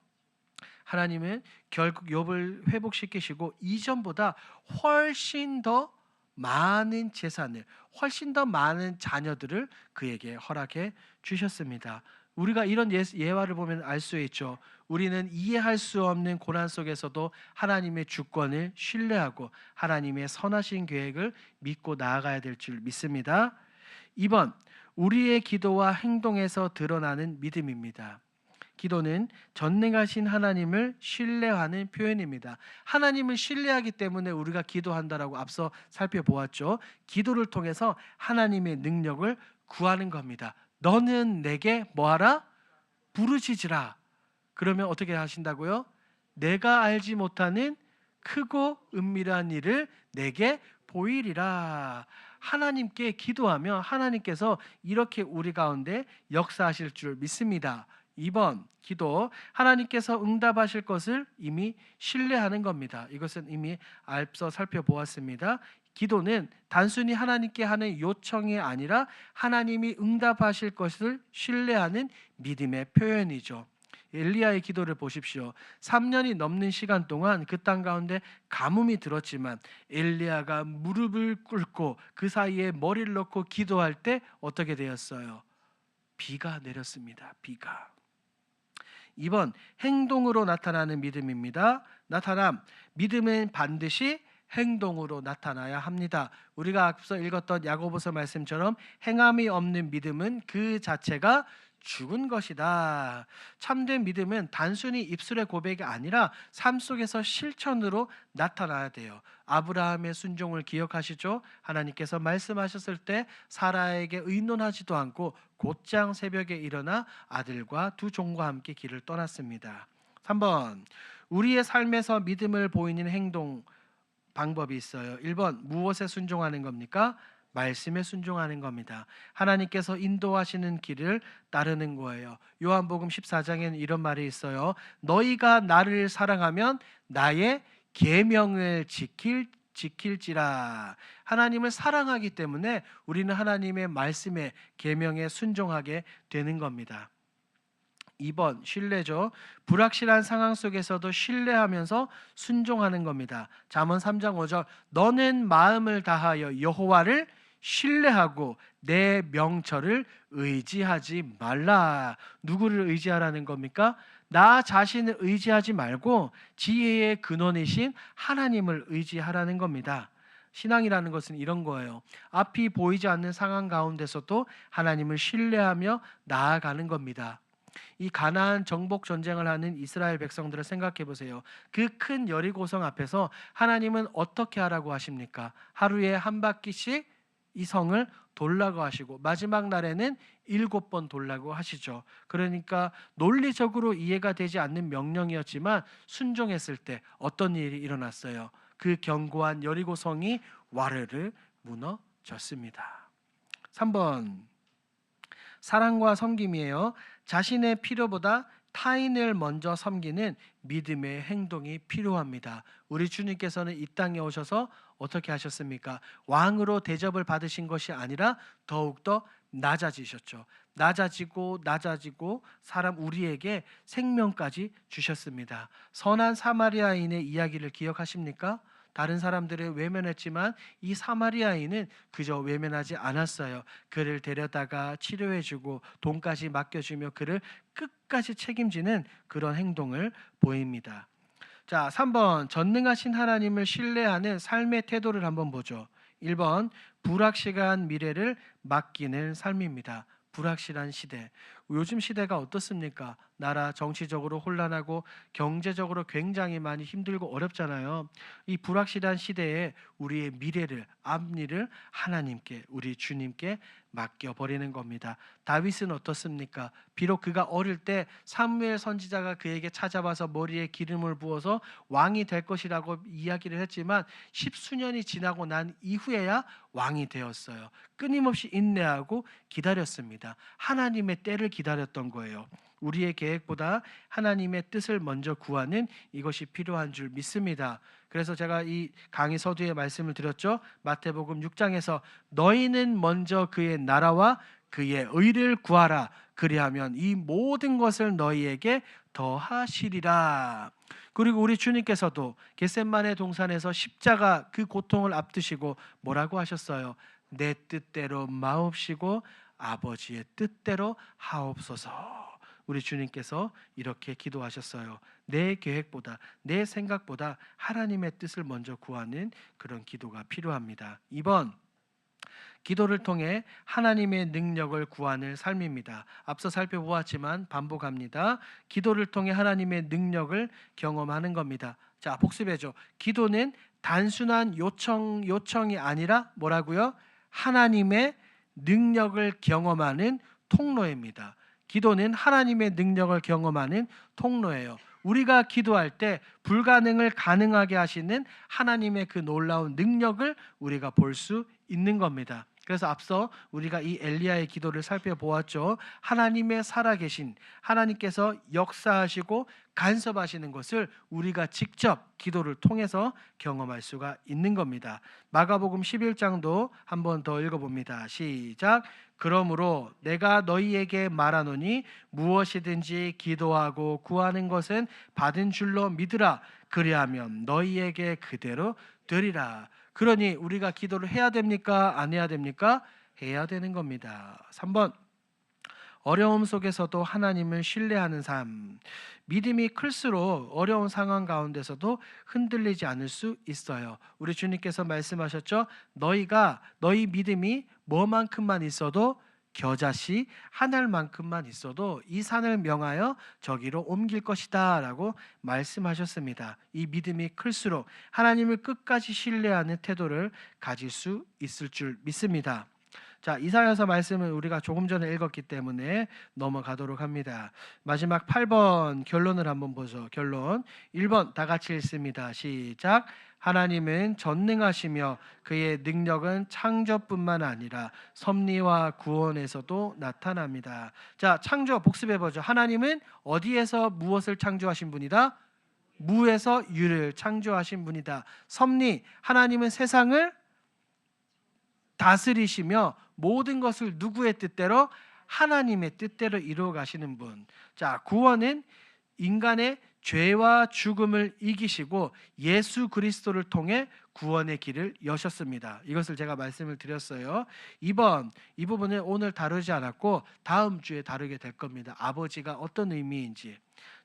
하나님은 결국 욥을 회복시키시고 이전보다 훨씬 더 많은 재산을, 훨씬 더 많은 자녀들을 그에게 허락해 주셨습니다. 우리가 이런 예화를 보면 알 수 있죠. 우리는 이해할 수 없는 고난 속에서도 하나님의 주권을 신뢰하고 하나님의 선하신 계획을 믿고 나아가야 될 줄 믿습니다. 2번, 우리의 기도와 행동에서 드러나는 믿음입니다. 기도는 전능하신 하나님을 신뢰하는 표현입니다. 하나님을 신뢰하기 때문에 우리가 기도한다라고 앞서 살펴보았죠. 기도를 통해서 하나님의 능력을 구하는 겁니다. 너는 내게 뭐하라? 부르짖으라. 그러면 어떻게 하신다고요? 내가 알지 못하는 크고 은밀한 일을 내게 보이리라. 하나님께 기도하면 하나님께서 이렇게 우리 가운데 역사하실 줄 믿습니다. 2번 기도, 하나님께서 응답하실 것을 이미 신뢰하는 겁니다. 이것은 이미 앞서 살펴보았습니다. 기도는 단순히 하나님께 하는 요청이 아니라 하나님이 응답하실 것을 신뢰하는 믿음의 표현이죠. 엘리야의 기도를 보십시오. 3년이 넘는 시간 동안 그 땅 가운데 가뭄이 들었지만 엘리야가 무릎을 꿇고 그 사이에 머리를 넣고 기도할 때 어떻게 되었어요? 비가 내렸습니다. 비가. 2번 행동으로 나타나는 믿음입니다. 나타남, 믿음은 반드시 행동으로 나타나야 합니다. 우리가 앞서 읽었던 야고보서 말씀처럼 행함이 없는 믿음은 그 자체가 죽은 것이다. 참된 믿음은 단순히 입술의 고백이 아니라 삶 속에서 실천으로 나타나야 돼요. 아브라함의 순종을 기억하시죠? 하나님께서 말씀하셨을 때 사라에게 의논하지도 않고 곧장 새벽에 일어나 아들과 두 종과 함께 길을 떠났습니다. 3번 우리의 삶에서 믿음을 보이는 행동 방법이 있어요. 1번 무엇에 순종하는 겁니까? 말씀에 순종하는 겁니다. 하나님께서 인도하시는 길을 따르는 거예요. 요한복음 14장에는 이런 말이 있어요. 너희가 나를 사랑하면 나의 계명을 지킬지라. 하나님을 사랑하기 때문에 우리는 하나님의 말씀에 계명에 순종하게 되는 겁니다. 2번 신뢰죠. 불확실한 상황 속에서도 신뢰하면서 순종하는 겁니다. 잠언 3장 5절 너는 마음을 다하여 여호와를 신뢰하고 내 명철을 의지하지 말라. 누구를 의지하라는 겁니까? 나 자신을 의지하지 말고 지혜의 근원이신 하나님을 의지하라는 겁니다. 신앙이라는 것은 이런 거예요. 앞이 보이지 않는 상황 가운데서도 하나님을 신뢰하며 나아가는 겁니다. 이 가나안 정복 전쟁을 하는 이스라엘 백성들을 생각해 보세요. 그 큰 여리고성 앞에서 하나님은 어떻게 하라고 하십니까? 하루에 한 바퀴씩 이 성을 돌라고 하시고 마지막 날에는 7번 돌라고 하시죠. 그러니까 논리적으로 이해가 되지 않는 명령이었지만 순종했을 때 어떤 일이 일어났어요? 그 견고한 여리고성이 와르르 무너졌습니다. 3번 사랑과 섬김이에요. 자신의 필요보다 타인을 먼저 섬기는 믿음의 행동이 필요합니다. 우리 주님께서는 이 땅에 오셔서 어떻게 하셨습니까? 왕으로 대접을 받으신 것이 아니라 더욱더 낮아지셨죠. 낮아지고 사람 우리에게 생명까지 주셨습니다. 선한 사마리아인의 이야기를 기억하십니까? 다른 사람들을 외면했지만 이 사마리아인은 그저 외면하지 않았어요. 그를 데려다가 치료해주고 돈까지 맡겨주며 그를 끝까지 책임지는 그런 행동을 보입니다. 자, 3번 전능하신 하나님을 신뢰하는 삶의 태도를 한번 보죠. 1번 불확실한 미래를 맡기는 삶입니다. 불확실한 시대. 요즘 시대가 어떻습니까? 나라 정치적으로 혼란하고 경제적으로 굉장히 많이 힘들고 어렵잖아요. 이 불확실한 시대에 우리의 미래를, 앞일을 하나님께, 우리 주님께 맡겨버리는 겁니다. 다윗은 어떻습니까? 비록 그가 어릴 때 사무엘 선지자가 그에게 찾아와서 머리에 기름을 부어서 왕이 될 것이라고 이야기를 했지만 십수년이 지나고 난 이후에야 왕이 되었어요. 끊임없이 인내하고 기다렸습니다. 하나님의 때를 기다렸던 거예요. 우리의 계획보다 하나님의 뜻을 먼저 구하는 이것이 필요한 줄 믿습니다. 그래서 제가 이 강의 서두에 말씀을 드렸죠. 마태복음 6장에서 너희는 먼저 그의 나라와 그의 의를 구하라. 그리하면 이 모든 것을 너희에게 더하시리라. 그리고 우리 주님께서도 겟셋마네 동산에서 십자가 그 고통을 앞두시고 뭐라고 하셨어요? 내 뜻대로 마옵시고 아버지의 뜻대로 하옵소서. 우리 주님께서 이렇게 기도하셨어요. 내 계획보다, 내 생각보다 하나님의 뜻을 먼저 구하는 그런 기도가 필요합니다. 2번, 기도를 통해 하나님의 능력을 구하는 삶입니다. 앞서 살펴보았지만 반복합니다. 기도를 통해 하나님의 능력을 경험하는 겁니다. 자, 복습해줘. 기도는 단순한 요청이 아니라 뭐라고요? 하나님의 능력을 경험하는 통로입니다. 기도는 하나님의 능력을 경험하는 통로예요. 우리가 기도할 때 불가능을 가능하게 하시는 하나님의 그 놀라운 능력을 우리가 볼 수 있는 겁니다. 그래서 앞서 우리가 이 엘리야의 기도를 살펴보았죠. 하나님의 살아계신 하나님께서 역사하시고 간섭하시는 것을 우리가 직접 기도를 통해서 경험할 수가 있는 겁니다. 마가복음 11장도 한번 더 읽어봅니다. 시작. 그러므로 내가 너희에게 말하노니 무엇이든지 기도하고 구하는 것은 받은 줄로 믿으라. 그리하면 너희에게 그대로 되리라. 그러니 우리가 기도를 해야 됩니까? 안 해야 됩니까? 해야 되는 겁니다. 3번, 어려움 속에서도 하나님을 신뢰하는 삶. 믿음이 클수록 어려운 상황 가운데서도 흔들리지 않을 수 있어요. 우리 주님께서 말씀하셨죠. 너희 믿음이 뭐만큼만 있어도 겨자씨 한 알만큼만 있어도 이 산을 명하여 저기로 옮길 것이다 라고 말씀하셨습니다. 이 믿음이 클수록 하나님을 끝까지 신뢰하는 태도를 가질 수 있을 줄 믿습니다. 자, 이사야서 말씀은 우리가 조금 전에 읽었기 때문에 넘어가도록 합니다. 마지막 8번 결론을 한번 보죠. 결론 1번 다 같이 읽습니다. 시작. 하나님은 전능하시며 그의 능력은 창조뿐만 아니라 섭리와 구원에서도 나타납니다. 자, 창조 복습해보죠. 하나님은 어디에서 무엇을 창조하신 분이다? 무에서 유를 창조하신 분이다. 섭리, 하나님은 세상을 다스리시며 모든 것을 누구의 뜻대로? 하나님의 뜻대로 이루어 가시는 분. 자, 구원은 인간의 죄와 죽음을 이기시고 예수 그리스도를 통해 구원의 길을 여셨습니다. 이것을 제가 말씀을 드렸어요. 2번, 이 부분은 오늘 다루지 않았고 다음 주에 다루게 될 겁니다. 아버지가 어떤 의미인지.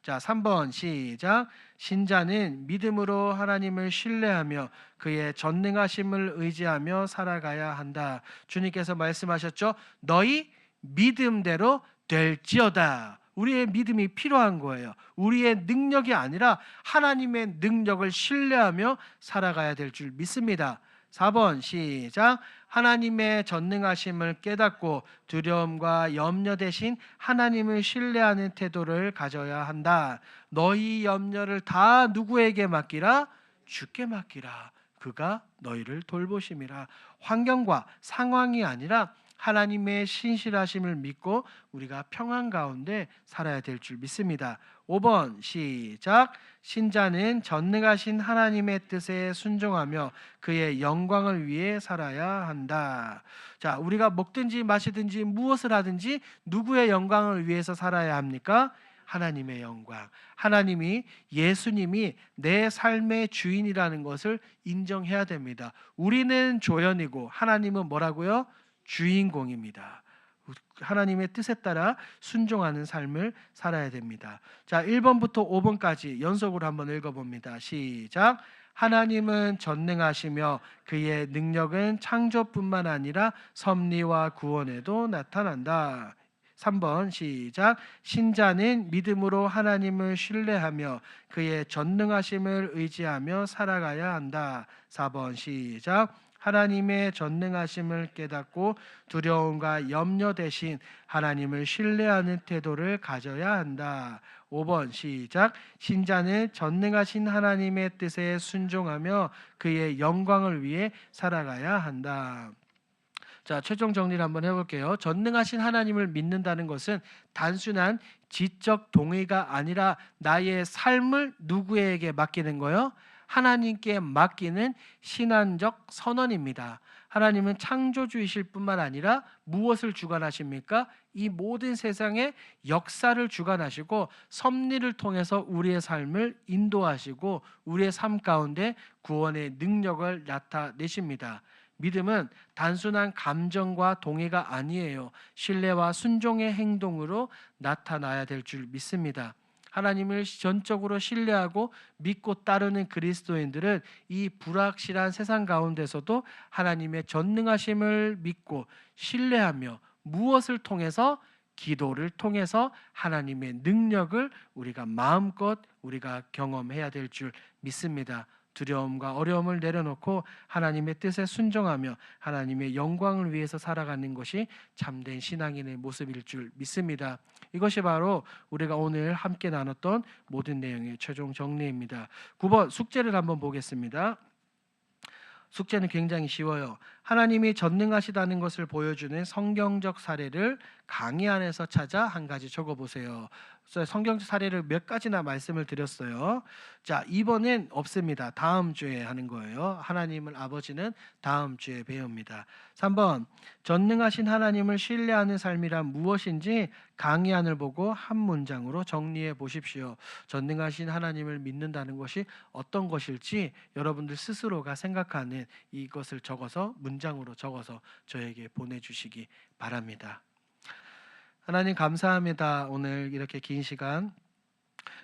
자, 3번 시작. 신자는 믿음으로 하나님을 신뢰하며 그의 전능하심을 의지하며 살아가야 한다. 주님께서 말씀하셨죠. 너희 믿음대로 될지어다. 우리의 믿음이 필요한 거예요. 우리의 능력이 아니라 하나님의 능력을 신뢰하며 살아가야 될 줄 믿습니다. 4번 시작. 하나님의 전능하심을 깨닫고 두려움과 염려 대신 하나님을 신뢰하는 태도를 가져야 한다. 너희 염려를 다 누구에게 맡기라? 주께 맡기라. 그가 너희를 돌보심이라. 환경과 상황이 아니라 하나님의 신실하심을 믿고 우리가 평안 가운데 살아야 될 줄 믿습니다. 5번 시작. 신자는 전능하신 하나님의 뜻에 순종하며 그의 영광을 위해 살아야 한다. 자, 우리가 먹든지 마시든지 무엇을 하든지 누구의 영광을 위해서 살아야 합니까? 하나님의 영광. 하나님이, 예수님이 내 삶의 주인이라는 것을 인정해야 됩니다. 우리는 조연이고 하나님은 뭐라고요? 주인공입니다. 하나님의 뜻에 따라 순종하는 삶을 살아야 됩니다. 자, 1번부터 5번까지 연속으로 한번 읽어봅니다. 시작. 하나님은 전능하시며 그의 능력은 창조뿐만 아니라 섭리와 구원에도 나타난다. 3번 시작. 신자는 믿음으로 하나님을 신뢰하며 그의 전능하심을 의지하며 살아가야 한다. 4번 시작. 하나님의 전능하심을 깨닫고 두려움과 염려 대신 하나님을 신뢰하는 태도를 가져야 한다. 5번 시작. 신자는 전능하신 하나님의 뜻에 순종하며 그의 영광을 위해 살아가야 한다. 자, 최종 정리를 한번 해볼게요. 전능하신 하나님을 믿는다는 것은 단순한 지적 동의가 아니라 나의 삶을 누구에게 맡기는 거요? 하나님께 맡기는 신앙적 선언입니다. 하나님은 창조주이실 뿐만 아니라 무엇을 주관하십니까? 이 모든 세상의 역사를 주관하시고 섭리를 통해서 우리의 삶을 인도하시고 우리의 삶 가운데 구원의 능력을 나타내십니다. 믿음은 단순한 감정과 동의가 아니에요. 신뢰와 순종의 행동으로 나타나야 될 줄 믿습니다. 하나님을 전적으로 신뢰하고 믿고 따르는 그리스도인들은 이 불확실한 세상 가운데서도 하나님의 전능하심을 믿고 신뢰하며 무엇을 통해서? 기도를 통해서 하나님의 능력을 우리가 마음껏 우리가 경험해야 될 줄 믿습니다. 두려움과 어려움을 내려놓고 하나님의 뜻에 순종하며 하나님의 영광을 위해서 살아가는 것이 참된 신앙인의 모습일 줄 믿습니다. 이것이 바로 우리가 오늘 함께 나눴던 모든 내용의 최종 정리입니다. 9번 숙제를 한번 보겠습니다. 숙제는 굉장히 쉬워요. 하나님이 전능하시다는 것을 보여주는 성경적 사례를 강의 안에서 찾아 한 가지 적어보세요. 성경적 사례를 몇 가지나 말씀을 드렸어요. 자, 2번은 없습니다. 다음 주에 하는 거예요. 하나님을 아버지는 다음 주에 배웁니다. 3번, 전능하신 하나님을 신뢰하는 삶이란 무엇인지 강의안을 보고 한 문장으로 정리해 보십시오. 전능하신 하나님을 믿는다는 것이 어떤 것일지 여러분들 스스로가 생각하는 이것을 적어서 문장으로 적어서 저에게 보내주시기 바랍니다. 하나님 감사합니다. 오늘 이렇게 긴 시간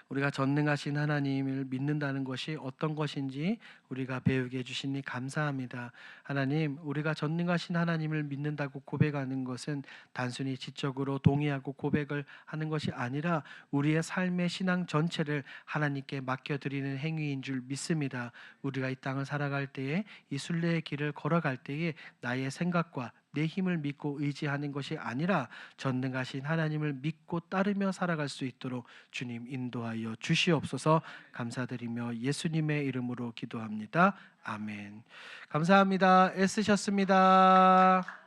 우리가 전능하신 하나님을 믿는다는 것이 어떤 것인지 우리가 배우게 해주시니 감사합니다. 하나님, 우리가 전능하신 하나님을 믿는다고 고백하는 것은 단순히 지적으로 동의하고 고백을 하는 것이 아니라 우리의 삶의 신앙 전체를 하나님께 맡겨드리는 행위인 줄 믿습니다. 우리가 이 땅을 살아갈 때에 이 순례의 길을 걸어갈 때에 나의 생각과 내 힘을 믿고 의지하는 것이 아니라 전능하신 하나님을 믿고 따르며 살아갈 수 있도록 주님 인도하여 주시옵소서. 감사드리며 예수님의 이름으로 기도합니다. 아멘. 감사합니다. 애쓰셨습니다.